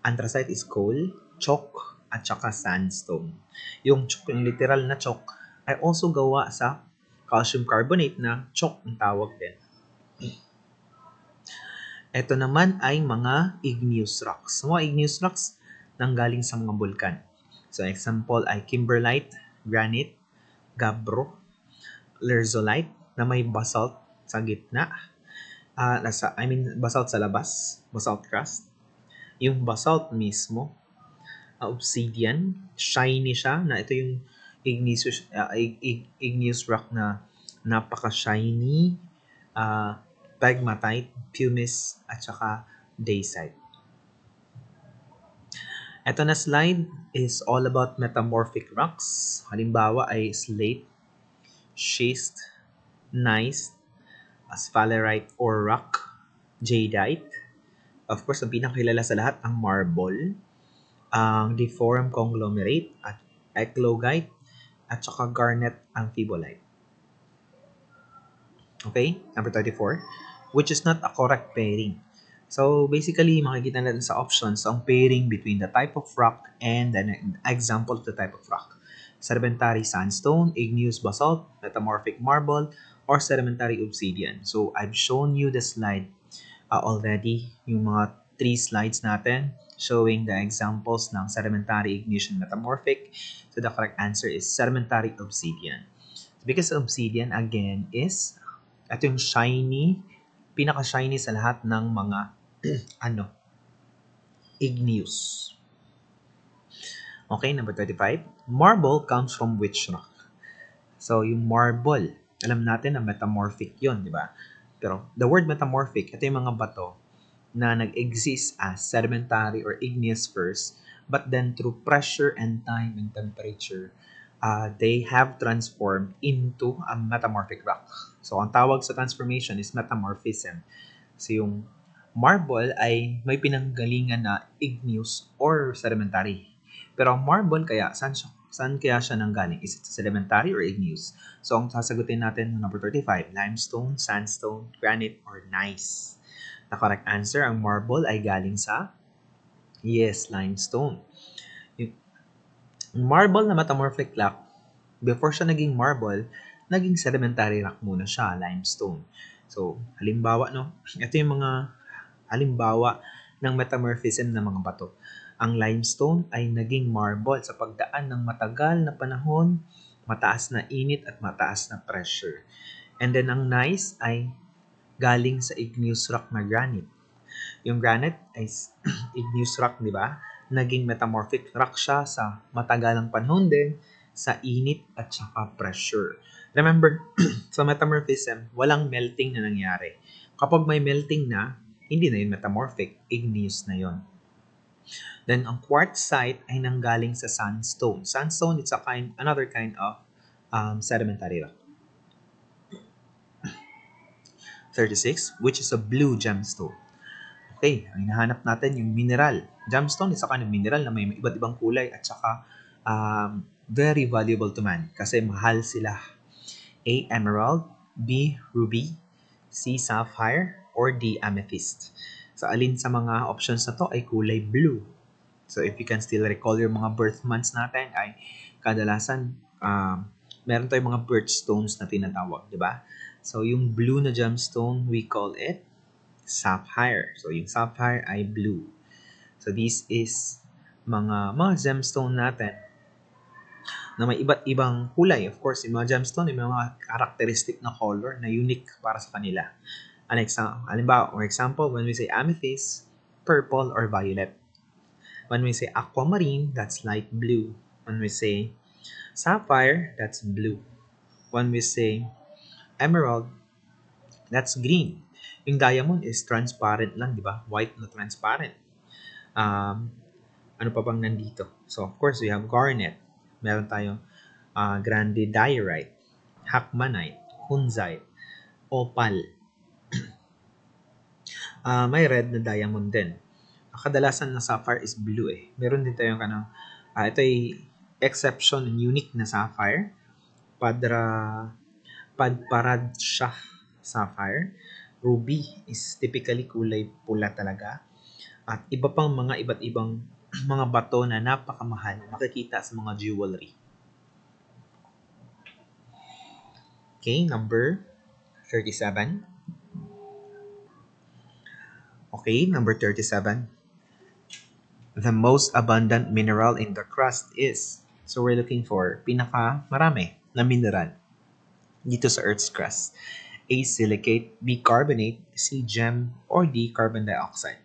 Anthracite is coal, chalk, at saka sandstone. Yung literal na chalk ay also gawa sa calcium carbonate na chalk ang tawag din. Ito naman ay mga igneous rocks. Mga igneous rocks nanggaling sa mga bulkan. So example ay kimberlite, granite, gabbro, lherzolite na may basalt sa gitna. Basalt sa labas, basalt crust. Yung basalt mismo, obsidian, shiny siya, na ito yung igneous rock na napaka-shiny, pegmatite, pumice, at saka dacite. Ito na slide is all about metamorphic rocks. Halimbawa ay slate, schist, gneiss, sphalerite or rock, jadeite. Of course, ang pinakilala sa lahat ang marble, ang deformed conglomerate at eclogite, at saka garnet amphibolite. Okay, number 34, which is not a correct pairing. So basically, makikita natin sa options ang pairing between the type of rock and an example of the type of rock. Sedimentary sandstone, igneous basalt, metamorphic marble, or sedimentary obsidian. So I've shown you the slide already, yung mga 3 slides natin showing the examples ng sedimentary, igneous, and metamorphic. So the correct answer is sedimentary obsidian. Because obsidian again is ito yung shiny, pinaka-shiny sa lahat ng mga igneous. Okay, number 35. Marble comes from which rock? So yung marble, alam natin na metamorphic yun, di ba? Pero the word metamorphic, ito yung mga bato na nag-exist as sedimentary or igneous first, but then through pressure and time and temperature, they have transformed into a metamorphic rock. So ang tawag sa transformation is metamorphism. So yung marble ay may pinanggalingan na igneous or sedimentary. Pero ang marble kaya, saan siya Saan kaya siya nanggaling? Is it sedimentary or igneous? So, ang sasagutin natin number 35, limestone, sandstone, granite, or gneiss. The correct answer, ang marble ay galing sa, yes, limestone. Yung marble na metamorphic rock, before siya naging marble, naging sedimentary rock muna siya, limestone. So, halimbawa, no? Ito yung mga halimbawa ng metamorphism ng mga bato. Ang limestone ay naging marble sa pagdaan ng matagal na panahon, mataas na init at mataas na pressure. And then ang gneiss ay galing sa igneous rock na granite. Yung granite ay igneous rock, di ba? Naging metamorphic rock siya sa matagalang panahon din, sa init at saka pressure. Remember, sa metamorphism, walang melting na nangyari. Kapag may melting na, hindi na yun metamorphic, igneous na yun. Then, ang quartzite ay nanggaling sa sandstone. Sandstone, it's another kind of sedimentary rock. 36, which is a blue gemstone. Okay, ang hinahanap natin yung mineral. Gemstone is a kind of mineral na may iba't ibang kulay at saka very valuable to man kasi mahal sila. A. Emerald, B. Ruby, C. Sapphire, or D. Amethyst. So, alin sa mga options na to ay kulay blue. So, if you can still recall your mga birth months natin ay kadalasan meron tayong mga birthstones na tinatawag, di ba? So, yung blue na gemstone, we call it sapphire. So, yung sapphire ay blue. So, this is mga gemstone natin na may iba't ibang kulay. Of course, yung mga gemstone, may mga characteristic na color na unique para sa kanila. Halimbawa, or example, when we say amethyst, purple or violet. When we say aquamarine, that's light blue. When we say sapphire, that's blue. When we say emerald, that's green. Yung diamond is transparent lang, di ba? White na transparent. Ano pa bang nandito? So, of course, we have garnet. Meron tayong grande diorite, hackmanite, hunzite, opal. May red na diamond din. Kadalasan na sapphire is blue eh. Meron din tayong ito ay exception and unique na sapphire. Padparadsha sapphire. Ruby is typically kulay pula talaga. At iba pang mga iba't ibang mga bato na napakamahal makikita sa mga jewelry. Okay, number 37. Okay, number 37. The most abundant mineral in the crust is, so we're looking for pinakamarami na mineral dito sa Earth's crust. A. Silicate, B. Carbonate, C. Gem, or D. Carbon dioxide.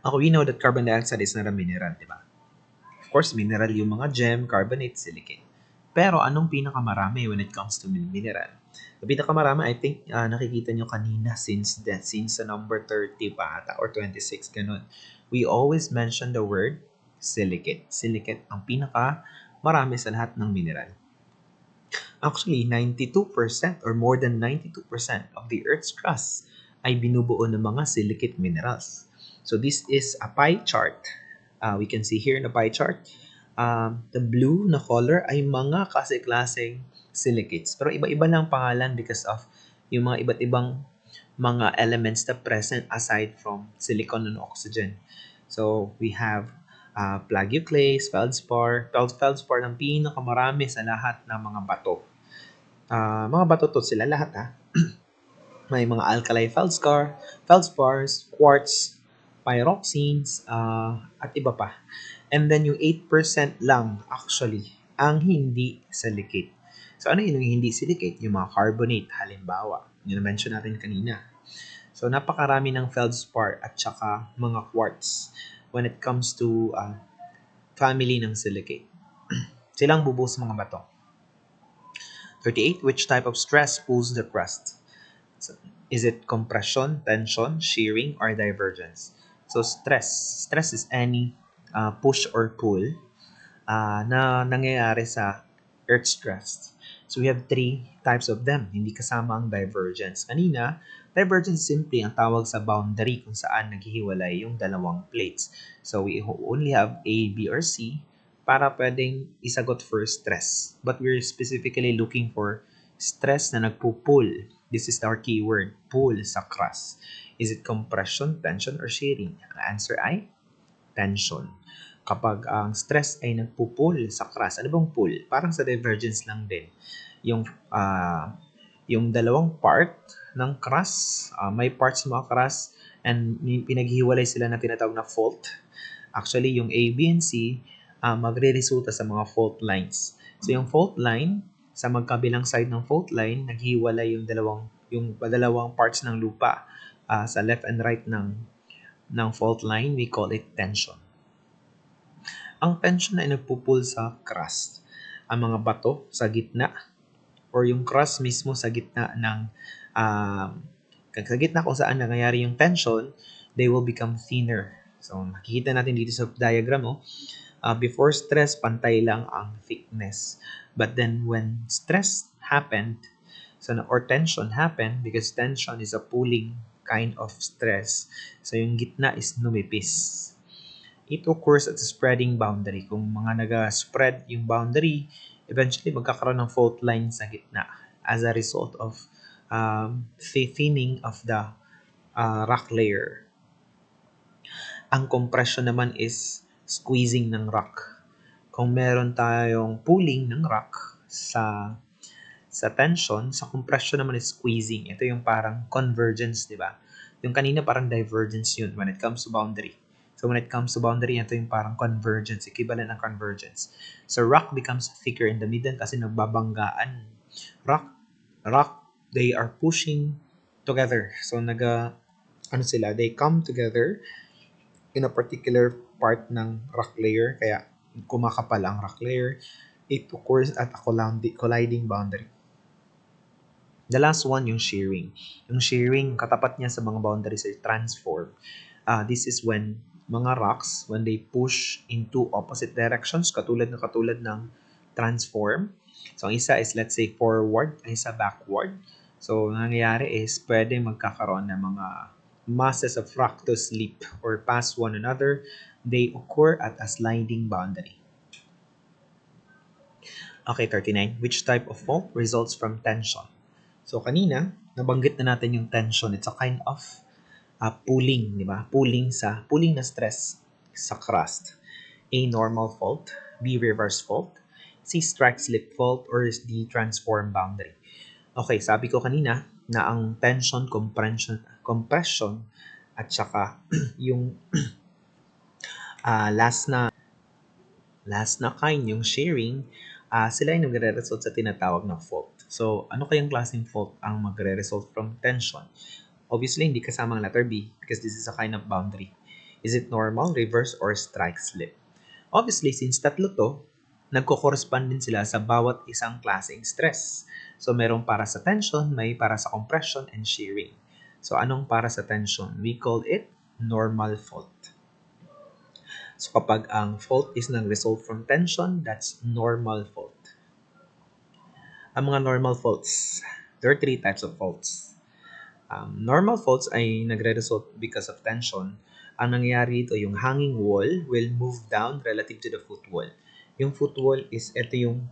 We know that carbon dioxide is not a mineral, di ba? Of course, mineral yung mga gem, carbonate, silicate. Pero anong pinakamarami when it comes to mineral? Yung pinakamarami, I think, nakikita nyo kanina since the number 30 pa ata, or 26, ganun. We always mention the word silicate. Silicate ang pinakamarami sa lahat ng mineral. Actually, 92% or more than 92% of the Earth's crust ay binubuo ng mga silicate minerals. So this is a pie chart. We can see here in the pie chart, the blue na color ay mga klase-klaseng silicates. Pero iba-iba lang pangalan because of yung mga iba't ibang mga elements na present aside from silicon and oxygen. So we have plagioclase, feldspar. Feldspar ang pinakamarami sa lahat ng mga bato. Mga bato to sila lahat ha. May mga alkali feldspars, quartz, pyroxenes, at iba pa. And then yung 8% lang actually ang hindi silicate. So ano yung hindi silicate? Yung mga carbonate halimbawa. Yung na-mention natin kanina. So napakarami ng feldspar at saka mga quartz when it comes to family ng silicate. Silang bubuo sa mga bato. 38. Which type of stress pulls the crust? So, is it compression, tension, shearing, or divergence? So stress is any push or pull na nangyayari sa Earth's crust. So we have 3 types of them. Hindi kasama ang divergence. Kanina, divergence simply ang tawag sa boundary kung saan naghihiwalay yung dalawang plates. So we only have A, B, or C. para pwedeng isagot for stress. But we're specifically looking for stress na nagpo-pull. This is our keyword, pull sa crust. Is it compression, tension, or shearing? Ang answer ay tension. Kapag ang stress ay nagpo-pull sa crust, ano bang pull? Parang sa divergence lang din. Yung dalawang part ng crust, may parts ng mga crust and pinaghiwalay sila na tinatawag na fault. Actually, yung A, B, and C magre-resulta sa mga fault lines. So, yung fault line, sa magkabilang side ng fault line, naghiwalay yung dalawang parts ng lupa sa left and right ng fault line, we call it tension. Ang tension ay nagpupull sa crust. Ang mga bato sa gitna or yung crust mismo sa gitna sa gitna kung saan nangyayari yung tension, they will become thinner. So, nakikita natin dito sa diagram, before stress, pantay lang ang thickness. But then, when stress happened, or tension happened, because tension is a pulling kind of stress, so yung gitna is numipis. It occurs at the spreading boundary. Kung mga naga-spread yung boundary, eventually magkakaroon ng fault line sa gitna as a result of thinning of the rock layer. Ang compression naman is squeezing ng rock. Kung meron tayong pulling ng rock sa tension, sa compression naman is squeezing. Ito yung parang convergence, di ba? Yung kanina parang divergence yun when it comes to boundary. So when it comes to boundary, ito yung parang convergence, equivalent ng convergence. So rock becomes thicker in the middle kasi nagbabanggaan. Rock, they are pushing together. So they come together in a particular part ng rock layer, kaya kumakapal ang rock layer. It occurs at a colliding boundary. The last one, yung shearing. Yung shearing, katapat niya sa mga boundaries ay transform. This is when mga rocks, when they push into opposite directions, katulad ng transform. So, ang isa is, let's say, forward, ang isa backward. So, nangyayari is, pwede magkakaroon ng mga masses of rock to slip or pass one another. They occur at a sliding boundary. Okay, 39. Which type of fault results from tension? So, kanina, nabanggit na natin yung tension. It's a kind of pulling, di ba? Pulling na stress sa crust. A, normal fault. B, reverse fault. C, strike-slip fault. Or D, transform boundary. Okay, sabi ko kanina na ang tension, compression at saka yung last na kind, yung shearing, sila ay nagre-result sa tinatawag na fault. So, ano kayang klaseng fault ang magre-result from tension? Obviously, hindi kasama ang letter B because this is a kind of boundary. Is it normal, reverse, or strike-slip? Obviously, since tatlo to, nagko-correspond din sila sa bawat isang klaseng stress. So, merong para sa tension, may para sa compression and shearing. So, anong para sa tension? We call it normal fault. So, kapag ang fault is nag-result from tension, that's normal fault. Ang mga normal faults, there are 3 types of faults. Normal faults ay nagre-result because of tension. Ang nangyayari dito, yung hanging wall will move down relative to the footwall. Yung footwall is ito yung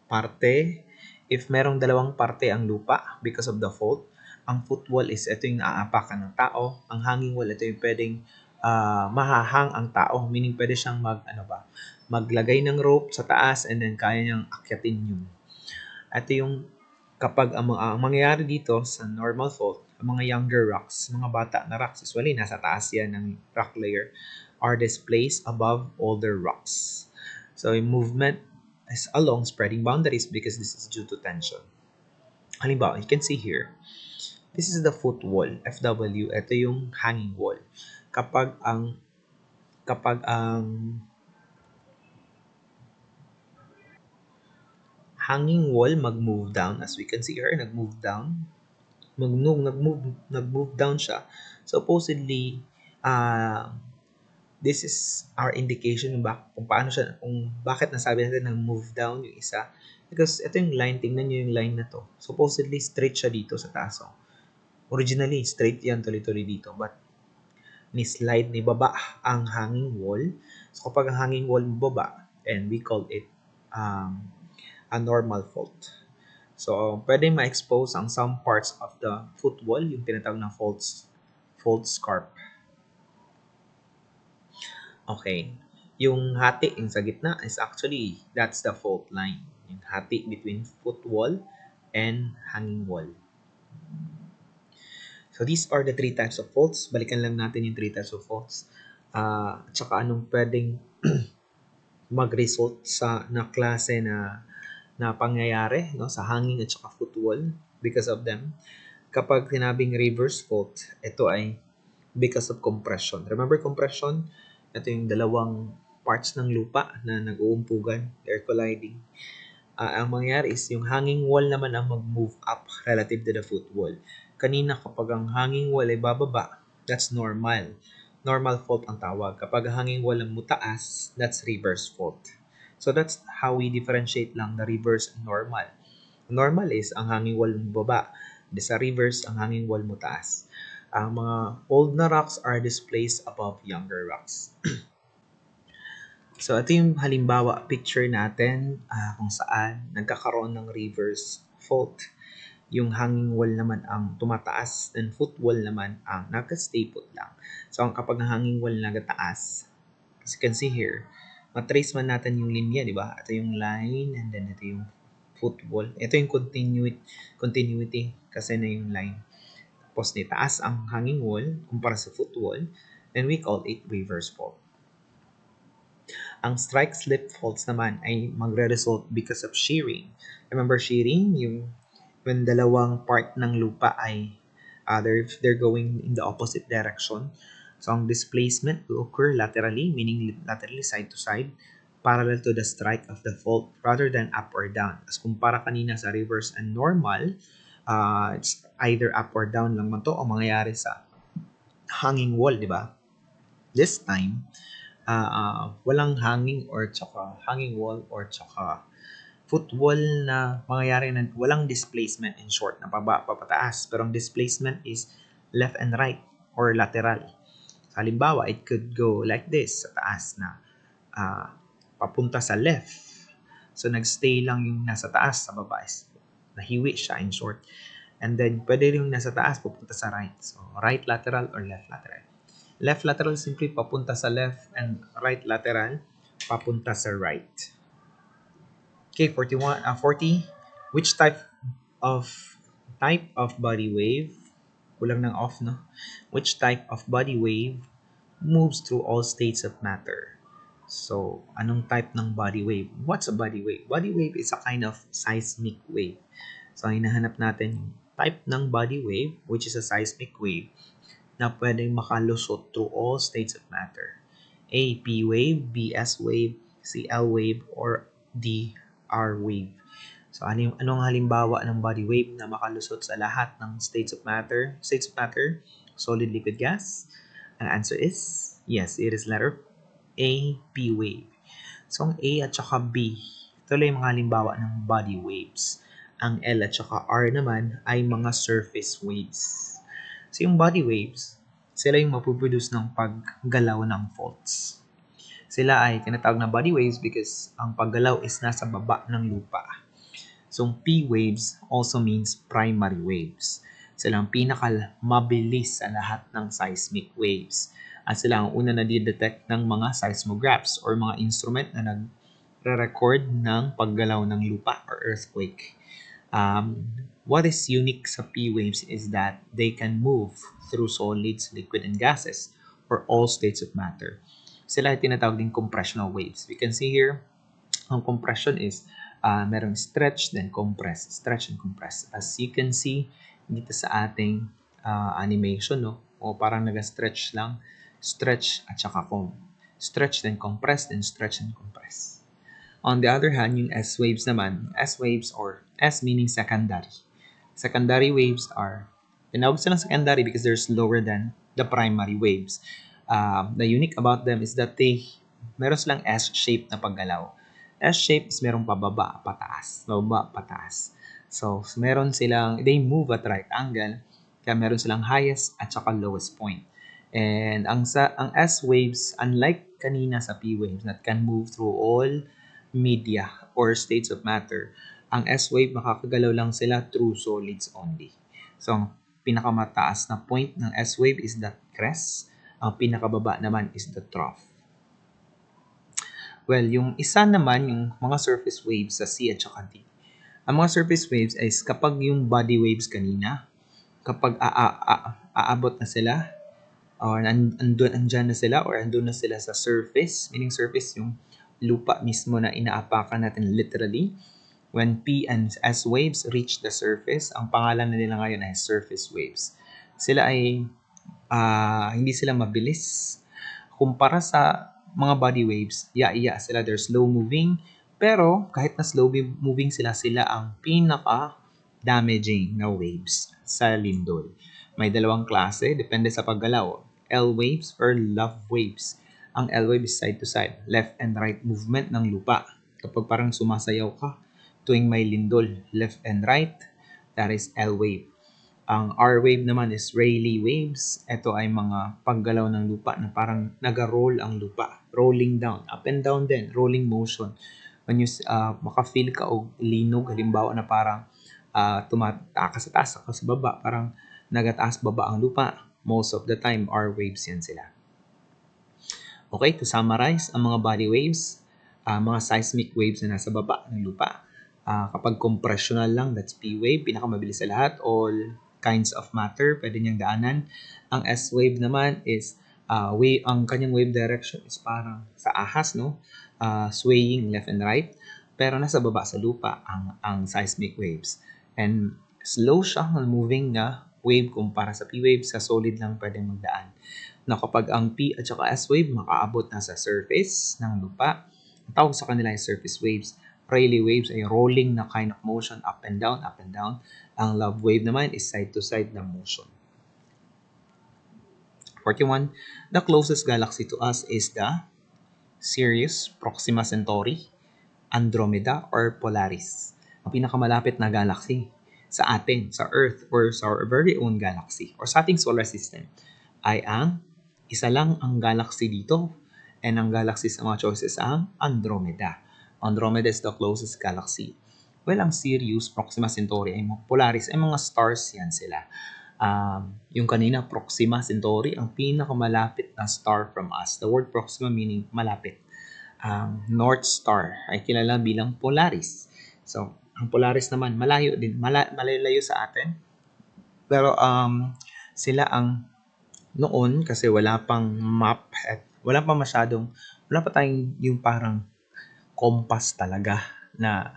parte. If merong dalawang parte ang lupa because of the fault, ang footwall is ito yung naaapakan ng tao. Ang hanging wall, ito yung pwedeng mahahang ang tao. Meaning pwede siyang maglagay ng rope sa taas and then kaya niyang akyatin yun. Ito yung kapag ang mangyayari dito sa normal fault, ang mga younger rocks, mga bata na rocks, usually nasa taas yan ng rock layer, are displaced above older rocks. So, yung movement is along spreading boundaries because this is due to tension. Halimbawa, you can see here, this is the foot wall, FW, ito yung hanging wall. Kapag ang hanging wall mag-move down, as we can see here, nag-move down siya. Supposedly, this is our indication kung bakit nasabi natin nag-move down yung isa. Because ito yung line, tingnan nyo yung line na to. Supposedly, straight siya dito sa taas. Originally, straight yan tuloy-tuloy dito. But, ni baba ang hanging wall. So, kapag ang hanging wall baba, and we called it a normal fault. So, pwede ma-expose ang some parts of the footwall, yung tinatawag na fault scarp. Okay. Yung hati, yung sa gitna, is actually, that's the fault line. Yung hati between footwall and hanging wall. So, these are the three types of faults. Balikan lang natin yung three types of faults. Tsaka anong pwedeng mag-result sa na klase na pangyayari, no, sa hanging at saka footwall because of them. Kapag sinabing reverse fault, ito ay because of compression. Remember compression? Ito yung dalawang parts ng lupa na nag-uumpugan, they're colliding. Ang mangyayari is yung hanging wall naman ang mag-move up relative to the footwall. Kanina kapag ang hanging wall ay bababa, that's normal. Normal fault ang tawag. Kapag hanging wall ang mutaas, that's reverse fault. So that's how we differentiate lang the reverse and normal. Normal is ang hanging wall baba. Sa reverse, ang hanging wall mutaas. Ang mga old na rocks are displaced above younger rocks. So, ito yung halimbawa picture natin kung saan nagkakaroon ng reverse fault. Yung hanging wall naman ang tumataas, then footwall naman ang nagka-stay put lang. So, kapag ang hanging wall nagataas, as you can see here, matrace man natin yung linya, di ba? Ito yung line, and then ito yung footwall. Ito yung continuity kasi na yung line. Tapos taas ang hanging wall kumpara sa footwall, and we call it reverse fault. Ang strike-slip faults naman ay magre-result because of shearing. Remember shearing? Yung when dalawang part ng lupa ay they're going in the opposite direction. So, ang displacement will occur laterally, meaning laterally side to side, parallel to the strike of the fault rather than up or down. As kumpara kanina sa reverse and normal, it's either up or down lang man to o mangyayari sa hanging wall, di ba? This time, walang hanging or tsaka hanging wall or tsaka footwall na mangyayari na walang displacement, in short, na papataas. Pero ang displacement is left and right or lateral. Halimbawa, it could go like this sa taas na papunta sa left. So, nagstay lang yung nasa taas, sa baba is nahiwi siya, in short. And then, pwede rin yung nasa taas pupunta sa right. So, right lateral or left lateral. Left lateral simply papunta sa left, and right lateral papunta sa right. Okay, 40. Which type of body wave? Kulang ng off, no? Which type of body wave moves through all states of matter? So, anong type ng body wave? What's a body wave? Body wave is a kind of seismic wave. So, hinahanap natin yung type ng body wave, which is a seismic wave, na pwedeng makalusot through all states of matter. A, P wave, B, S wave, C, L wave, or D, R wave. So, anong halimbawa ng body wave na makalusot sa lahat ng states of matter? States of matter, solid, liquid, gas? Ang answer is, yes, it is letter A, P wave. So, ang A at saka B, ito lang yung mga halimbawa ng body waves. Ang L at saka R naman ay mga surface waves. So, yung body waves, sila yung mapuproduce ng paggalaw ng faults. Sila ay tinatawag na body waves because ang paggalaw is nasa baba ng lupa. So, P waves also means primary waves. Sila ang pinakamabilis sa lahat ng seismic waves. At sila ang una na di-detect ng mga seismographs or mga instrument na nagre-record ng paggalaw ng lupa or earthquake. What is unique sa P waves is that they can move through solids, liquid, and gases or all states of matter. Sila ay tinatawag din compressional waves. We can see here, ang compression is merong stretch, then compress. Stretch and compress. As you can see dito sa ating animation, no? O parang nag-stretch lang. Stretch at saka stretch, then compress, then stretch and compress. On the other hand, yung S waves naman, S waves or S meaning secondary. Secondary waves are, tinawag silang secondary because they're slower than the primary waves. The unique about them is that meron silang S-shape na paggalaw. S-shape is merong pababa, pataas. Pababa, pataas. So, meron silang, they move at right angle, kaya meron silang highest at saka lowest point. And ang S waves, unlike kanina sa P waves that can move through all media or states of matter. Ang S-wave, makakagalaw lang sila through solids only. So, ang pinakamataas na point ng S-wave is the crest. Ang pinakababa naman is the trough. Well, yung isa naman, yung mga surface waves sa C at saka D. Ang mga surface waves is kapag yung body waves kanina, kapag aabot na sila, or andyan na sila, or andun na sila sa surface, meaning surface yung lupa mismo na inaapakan natin literally. When P and S waves reach the surface, ang pangalan na nila ngayon ay surface waves. Sila ay hindi sila mabilis. Kumpara sa mga body waves, iya sila, they're slow moving. Pero kahit na slow moving sila, sila ang pinaka-damaging na waves sa lindol. May dalawang klase, depende sa paggalaw. L waves or love waves. Ang L wave is side to side, left and right movement ng lupa. Kapag parang sumasayaw ka tuwing may lindol, left and right, that is L wave. Ang R wave naman is Rayleigh waves. Ito ay mga paggalaw ng lupa na parang naga-roll ang lupa. Rolling down, up and down din, rolling motion. When you maka-feel ka o linog, halimbawa na parang tumatakas sa taas, ako sa baba, parang nagataas baba ang lupa. Most of the time, R waves yan sila. Okay, to summarize, ang mga body waves, mga seismic waves na nasa baba ng lupa. Kapag compressional lang, that's P wave, pinakamabilis sa lahat, all kinds of matter, pwede niyang daanan. Ang S wave naman is, ang kanyang wave direction is parang sa ahas, no? Swaying left and right, pero nasa baba sa lupa ang seismic waves. And slow siya, moving na wave kumpara sa P wave, sa solid lang pwedeng magdaan. Na kapag ang P at saka S wave makaabot na sa surface ng lupa, ang tawag sa kanila ay surface waves. Rayleigh waves ay rolling na kind of motion, up and down, up and down. Ang love wave naman is side to side na motion. 41. The closest galaxy to us is the Sirius, Proxima Centauri, Andromeda, or Polaris. Ang pinakamalapit na galaxy sa atin, sa Earth, or sa our very own galaxy, or sa ating solar system, ay ang isa lang ang galaxy dito. And ang galaxy sa mga choices ang Andromeda. Andromeda is the closest galaxy. Well, ang Sirius, Proxima Centauri, ay Polaris, ay mga stars yan sila. Yung kanina, Proxima Centauri, ang pinakamalapit na star from us. The word Proxima meaning malapit. North Star ay kilala bilang Polaris. So, ang Polaris naman, malayo din, malayo sa atin. Pero sila ang noon, kasi wala pang map at wala pa tayong yung parang compass talaga na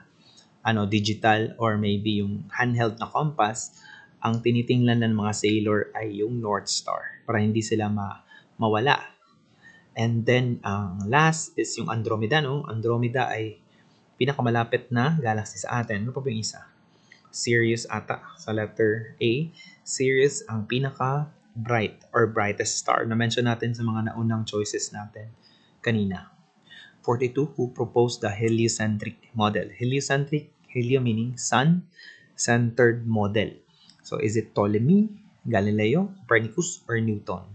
digital or maybe yung handheld na compass. Ang tinitingnan ng mga sailor ay yung North Star para hindi sila mawala. And then, ang last is yung Andromeda, no? Andromeda ay pinakamalapit na galaxy sa atin. Ano pa ba yung isa? Sirius ata, sa letter A. Sirius ang pinaka-bright or brightest star na mention natin sa mga naunang choices natin kanina. 42, who proposed the heliocentric model? Helio meaning sun-centered model. So, is it Ptolemy, Galileo, Copernicus, or Newton?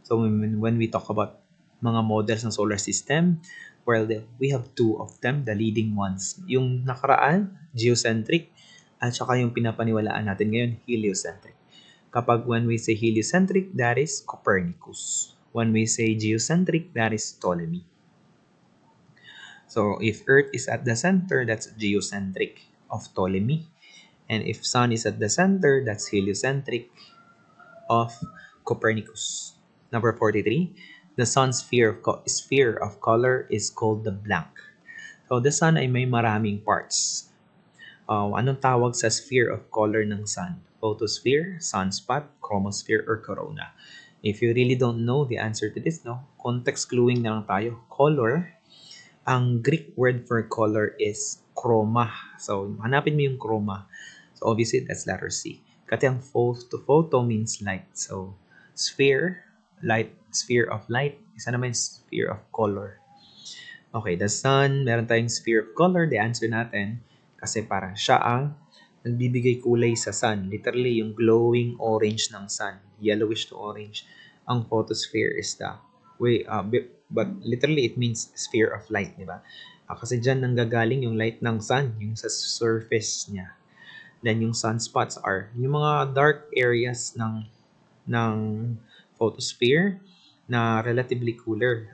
So, when we talk about mga models ng solar system, well, we have two of them, the leading ones. Yung nakaraan, geocentric, at saka yung pinapaniwalaan natin ngayon, heliocentric. Kapag when we say heliocentric, that is Copernicus. When we say geocentric, that is Ptolemy. So, if Earth is at the center, that's geocentric of Ptolemy. And if Sun is at the center, that's heliocentric of Copernicus. Number 43, the Sun's sphere of color is called the blank. So, the Sun ay may maraming parts. Anong tawag sa sphere of color ng Sun? Photosphere, sunspot, chromosphere, or corona? If you really don't know the answer to this, context cluing na lang tayo. Color, ang Greek word for color is chroma. So, hanapin mo yung chroma. So, obviously, that's letter C. Kasi ang photo means light. So, sphere, light, sphere of light. Isa naman sphere of color. Okay, the sun, meron tayong sphere of color. The answer natin, kasi para siya ang nagbibigay kulay sa sun. Literally, yung glowing orange ng sun. Yellowish to orange. Ang photosphere is the way, but literally, it means sphere of light, di ba? Kasi dyan nanggagaling yung light ng sun, yung sa surface niya. Then yung sunspots are yung mga dark areas ng photosphere na relatively cooler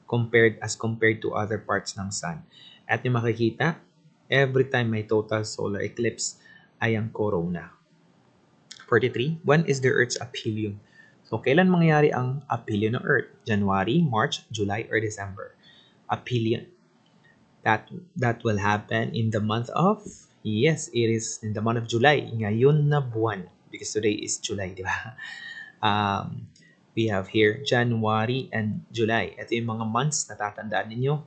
compared to other parts ng sun. At yung makikita, every time may total solar eclipse ay ang corona. 43. When is the Earth's aphelion? So, kailan mangyayari ang aphelion ng Earth? January, March, July, or December? Aphelion. That will happen in the month of, yes, it is in the month of July. Ngayon na buwan. Because today is July, di ba? We have here January and July. Ito yung mga months na tatandaan ninyo.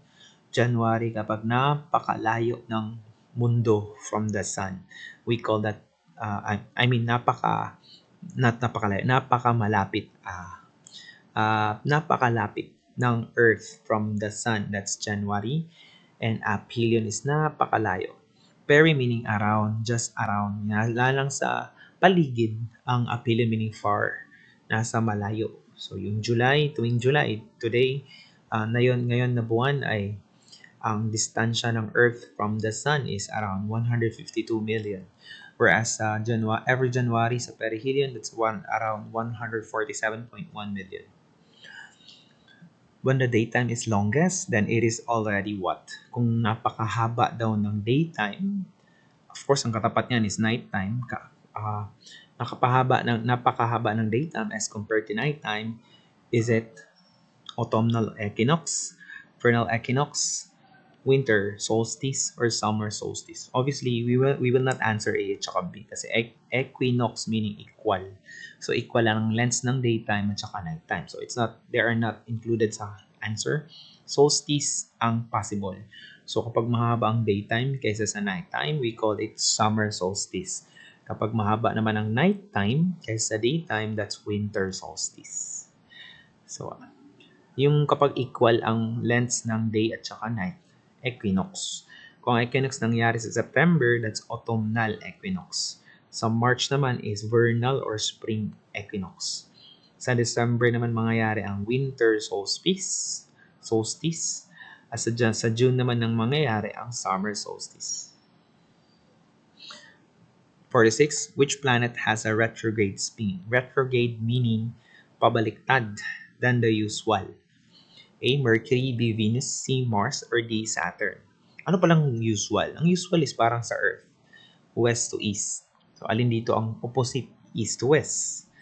January kapag napakalayo ng mundo from the sun. We call that, napakamalapit. Napakalapit ng Earth from the sun. That's January. And aphelion is napakalayo. Peri meaning around, just around. Lang sa paligid. Ang aphelion meaning far. Nasa malayo. So yung July, tuwing July, today, ngayon na buwan ay ang distansya ng Earth from the Sun is around 152 million. Whereas every January sa perihelion, that's around 147.1 million. When the daytime is longest, then it is already what? Kung napakahaba daw ng daytime, of course, ang katapat niyan is nighttime. Napakahaba ng daytime as compared to nighttime. Is it autumnal equinox, vernal equinox, winter solstice, or summer solstice? Obviously, we will not answer A at saka B kasi equinox meaning equal. So, equal lang ang lengths ng daytime at saka nighttime. So, they are not included sa answer. Solstice ang possible. So, kapag mahaba ang daytime kaysa sa nighttime, we call it summer solstice. Kapag mahaba naman ang nighttime kaysa sa daytime, that's winter solstice. So, yung kapag equal ang lengths ng day at saka night, equinox. Kung equinox nangyari sa September, that's autumnal equinox. Sa March naman is vernal or spring equinox. Sa December naman mangyayari ang winter solstice. At sa June naman nang mangyayari ang summer solstice. 46. Which planet has a retrograde spin? Retrograde meaning pabaliktad than the usual. A. Mercury, B. Venus, C. Mars, or D. Saturn. Ano palang usual? Ang usual is parang sa Earth. West to east. So, alin dito ang opposite? East to west.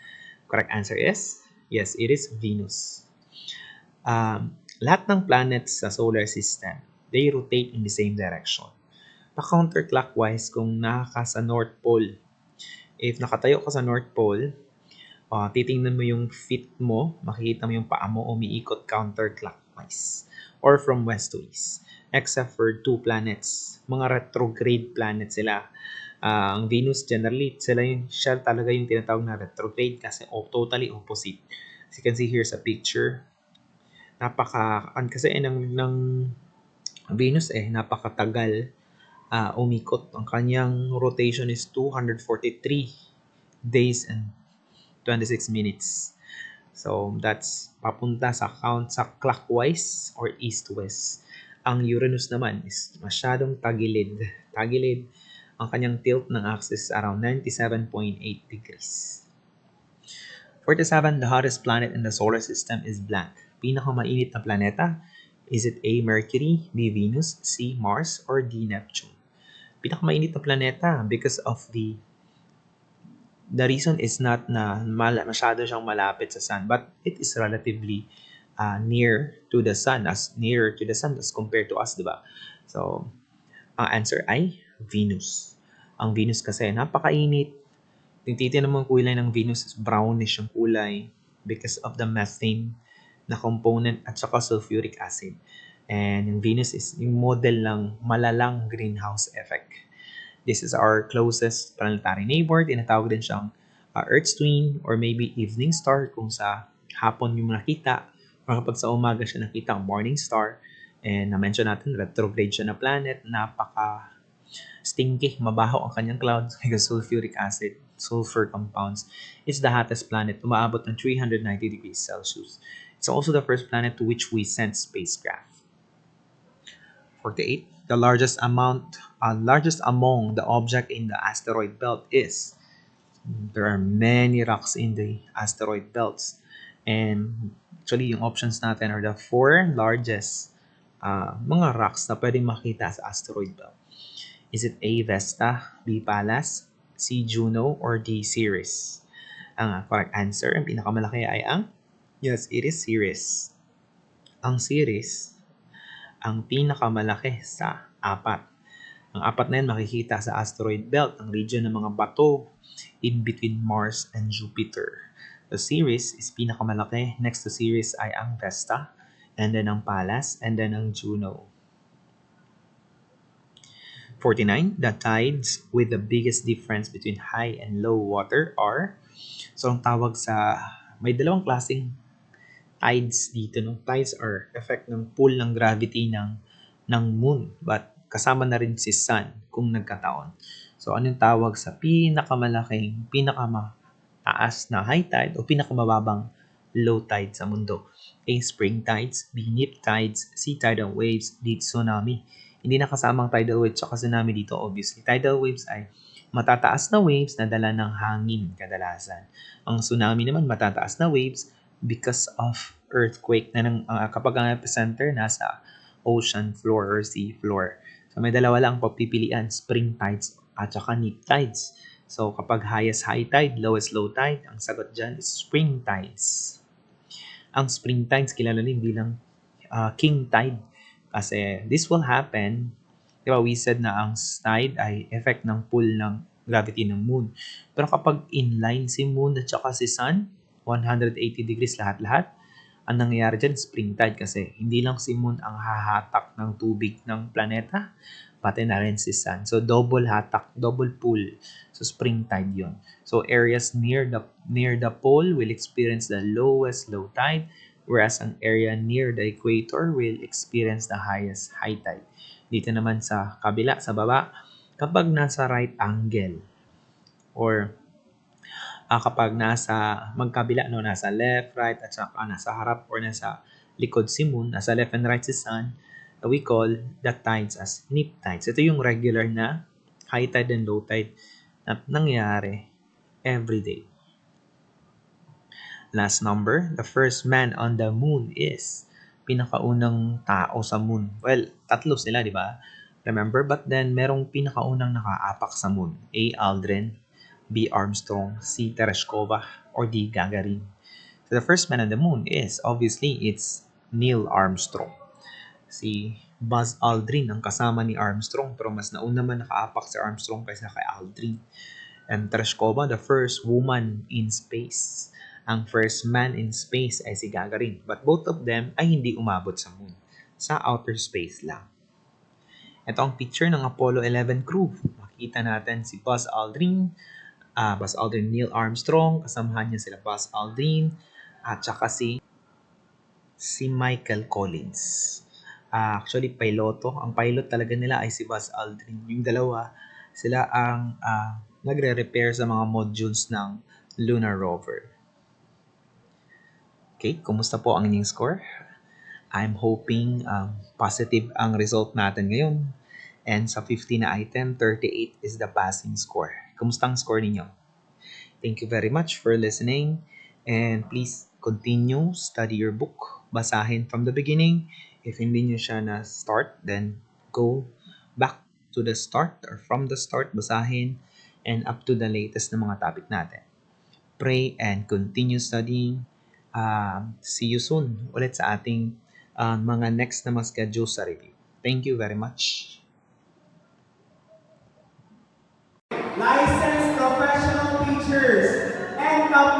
Correct answer is, yes, it is Venus. Lahat ng planets sa solar system, they rotate in the same direction. Pa-counterclockwise kung sa North Pole. If nakatayo ka sa North Pole, titingnan mo yung feet mo, makikita mo yung paa mo umiikot counterclockwise or from west to east. Except for two planets, mga retrograde planets sila. Ang Venus generally, siya talaga yung tinatawag na retrograde kasi totally opposite. As you can see here sa picture, kasi ng Venus napakatagal umikot. Ang kanyang rotation is 243 days and 26 minutes. So, that's papunta sa clockwise or east-west. Ang Uranus naman is masyadong tagilid. Ang kanyang tilt ng axis is around 97.8 degrees. 47. The hottest planet in the solar system is blank. Pinakamainit na planeta, is it A. Mercury, B. Venus, C. Mars, or D. Neptune? Pinakamainit na planeta because of the reason is not na masyado siyang malapit sa sun, but it is relatively nearer to the sun as compared to us, di ba? So, ang answer ay Venus. Ang Venus kasi napakainit. Tingnan mo ang kulay ng Venus is brownish yung kulay because of the methane na component at saka sulfuric acid. And yung Venus is yung model ng malalang greenhouse effect. This is our closest planetary neighbor. Tinatawag din siyang Earth's twin or maybe evening star kung sa hapon yung nakita or kapag sa umaga siya nakita ang morning star. And na-mention natin, retrograde siya na planet. Napaka-stinky, mabaho ang kanyang clouds because sulfuric acid, sulfur compounds. It's the hottest planet. Umaabot ng 390 degrees Celsius. It's also the first planet to which we sent spacecraft. 48. The largest among the object in the asteroid belt is. There are many rocks in the asteroid belts. And actually, yung options natin are the 4 largest mga rocks na pwedeng makita sa asteroid belt. Is it A, Vesta, B, Pallas, C, Juno, or D, Ceres? Ang correct answer, ang pinakamalaki ay ang, yes, it is Ceres. Ang Ceres, ang pinakamalaki sa apat. Ang apat na yan makikita sa asteroid belt, ang region ng mga bato in between Mars and Jupiter. The Ceres is pinakamalaki. Next to Ceres ay ang Vesta, and then ang Pallas, and then ang Juno. 49. The tides with the biggest difference between high and low water are. So ang tawag sa, may dalawang klaseng tides dito, no? Tides are effect ng pull ng gravity ng moon, but kasama na rin si sun kung nagkataon. So anong tawag sa pinakamalaking, pinakamataas na high tide o pinakamababang low tide sa mundo? A, spring tides, B, neap tides, C, tidal waves, D, tsunami. Hindi na kasamang tidal waves at tsunami dito, obviously. Tidal waves ay matataas na waves na dala ng hangin kadalasan. Ang tsunami naman matataas na waves because of earthquake na kapag ang epicenter nasa ocean floor or sea floor. So may dalawa lang pagpipilian, spring tides at saka neap tides. So kapag highest high tide, lowest low tide, ang sagot dyan is spring tides. Ang spring tides kilala rin bilang king tide kasi this will happen, di ba we said na ang tide ay effect ng pull ng gravity ng moon. Pero kapag inline si moon at saka si sun, 180 degrees lahat-lahat, ang nangyayari dyan, spring tide kasi hindi lang si moon ang hahatak ng tubig ng planeta, pati na rin si sun. So, double hatak, double pull. So, spring tide yun. So, areas near the pole will experience the lowest low tide, whereas ang area near the equator will experience the highest high tide. Dito naman sa kabila, sa baba, kapag nasa right angle or kapag nasa magkabila, no, nasa left, right, at saka nasa harap or nasa likod si moon, nasa left and right si sun, we call the tides as neap tides. Ito yung regular na high tide and low tide na nangyayari every day. Last number, the first man on the moon is pinakaunang tao sa moon. Well, tatlo sila, di ba? Remember? But then, merong pinakaunang nakaapak sa moon. A. Aldrin, B. Armstrong, C. Tereshkova, or D. Gagarin. So the first man on the moon is, obviously, it's Neil Armstrong. Si Buzz Aldrin ang kasama ni Armstrong, pero mas nauna man nakaapak si Armstrong kaysa kay Aldrin. And Tereshkova, the first woman in space. Ang first man in space ay si Gagarin. But both of them ay hindi umabot sa moon. Sa outer space lang. Ito ang picture ng Apollo 11 crew. Makita natin si Buzz Aldrin, Neil Armstrong, kasamahan niya sila Buzz Aldrin, at saka si Michael Collins. Actually, piloto. Ang pilot talaga nila ay si Buzz Aldrin. Yung dalawa, sila ang nagre-repair sa mga modules ng lunar rover. Okay, kumusta po ang inyong score? I'm hoping positive ang result natin ngayon. And sa 50 na item, 38 is the passing score. Kumusta ang score ninyo? Thank you very much for listening. And please continue, study your book. Basahin from the beginning. If hindi nyo siya na-start, then go back to the start or from the start, basahin and up to the latest na mga topic natin. Pray and continue studying. See you soon ulit sa ating mga next na mga schedule sa review. Thank you very much. Licensed professional teachers and top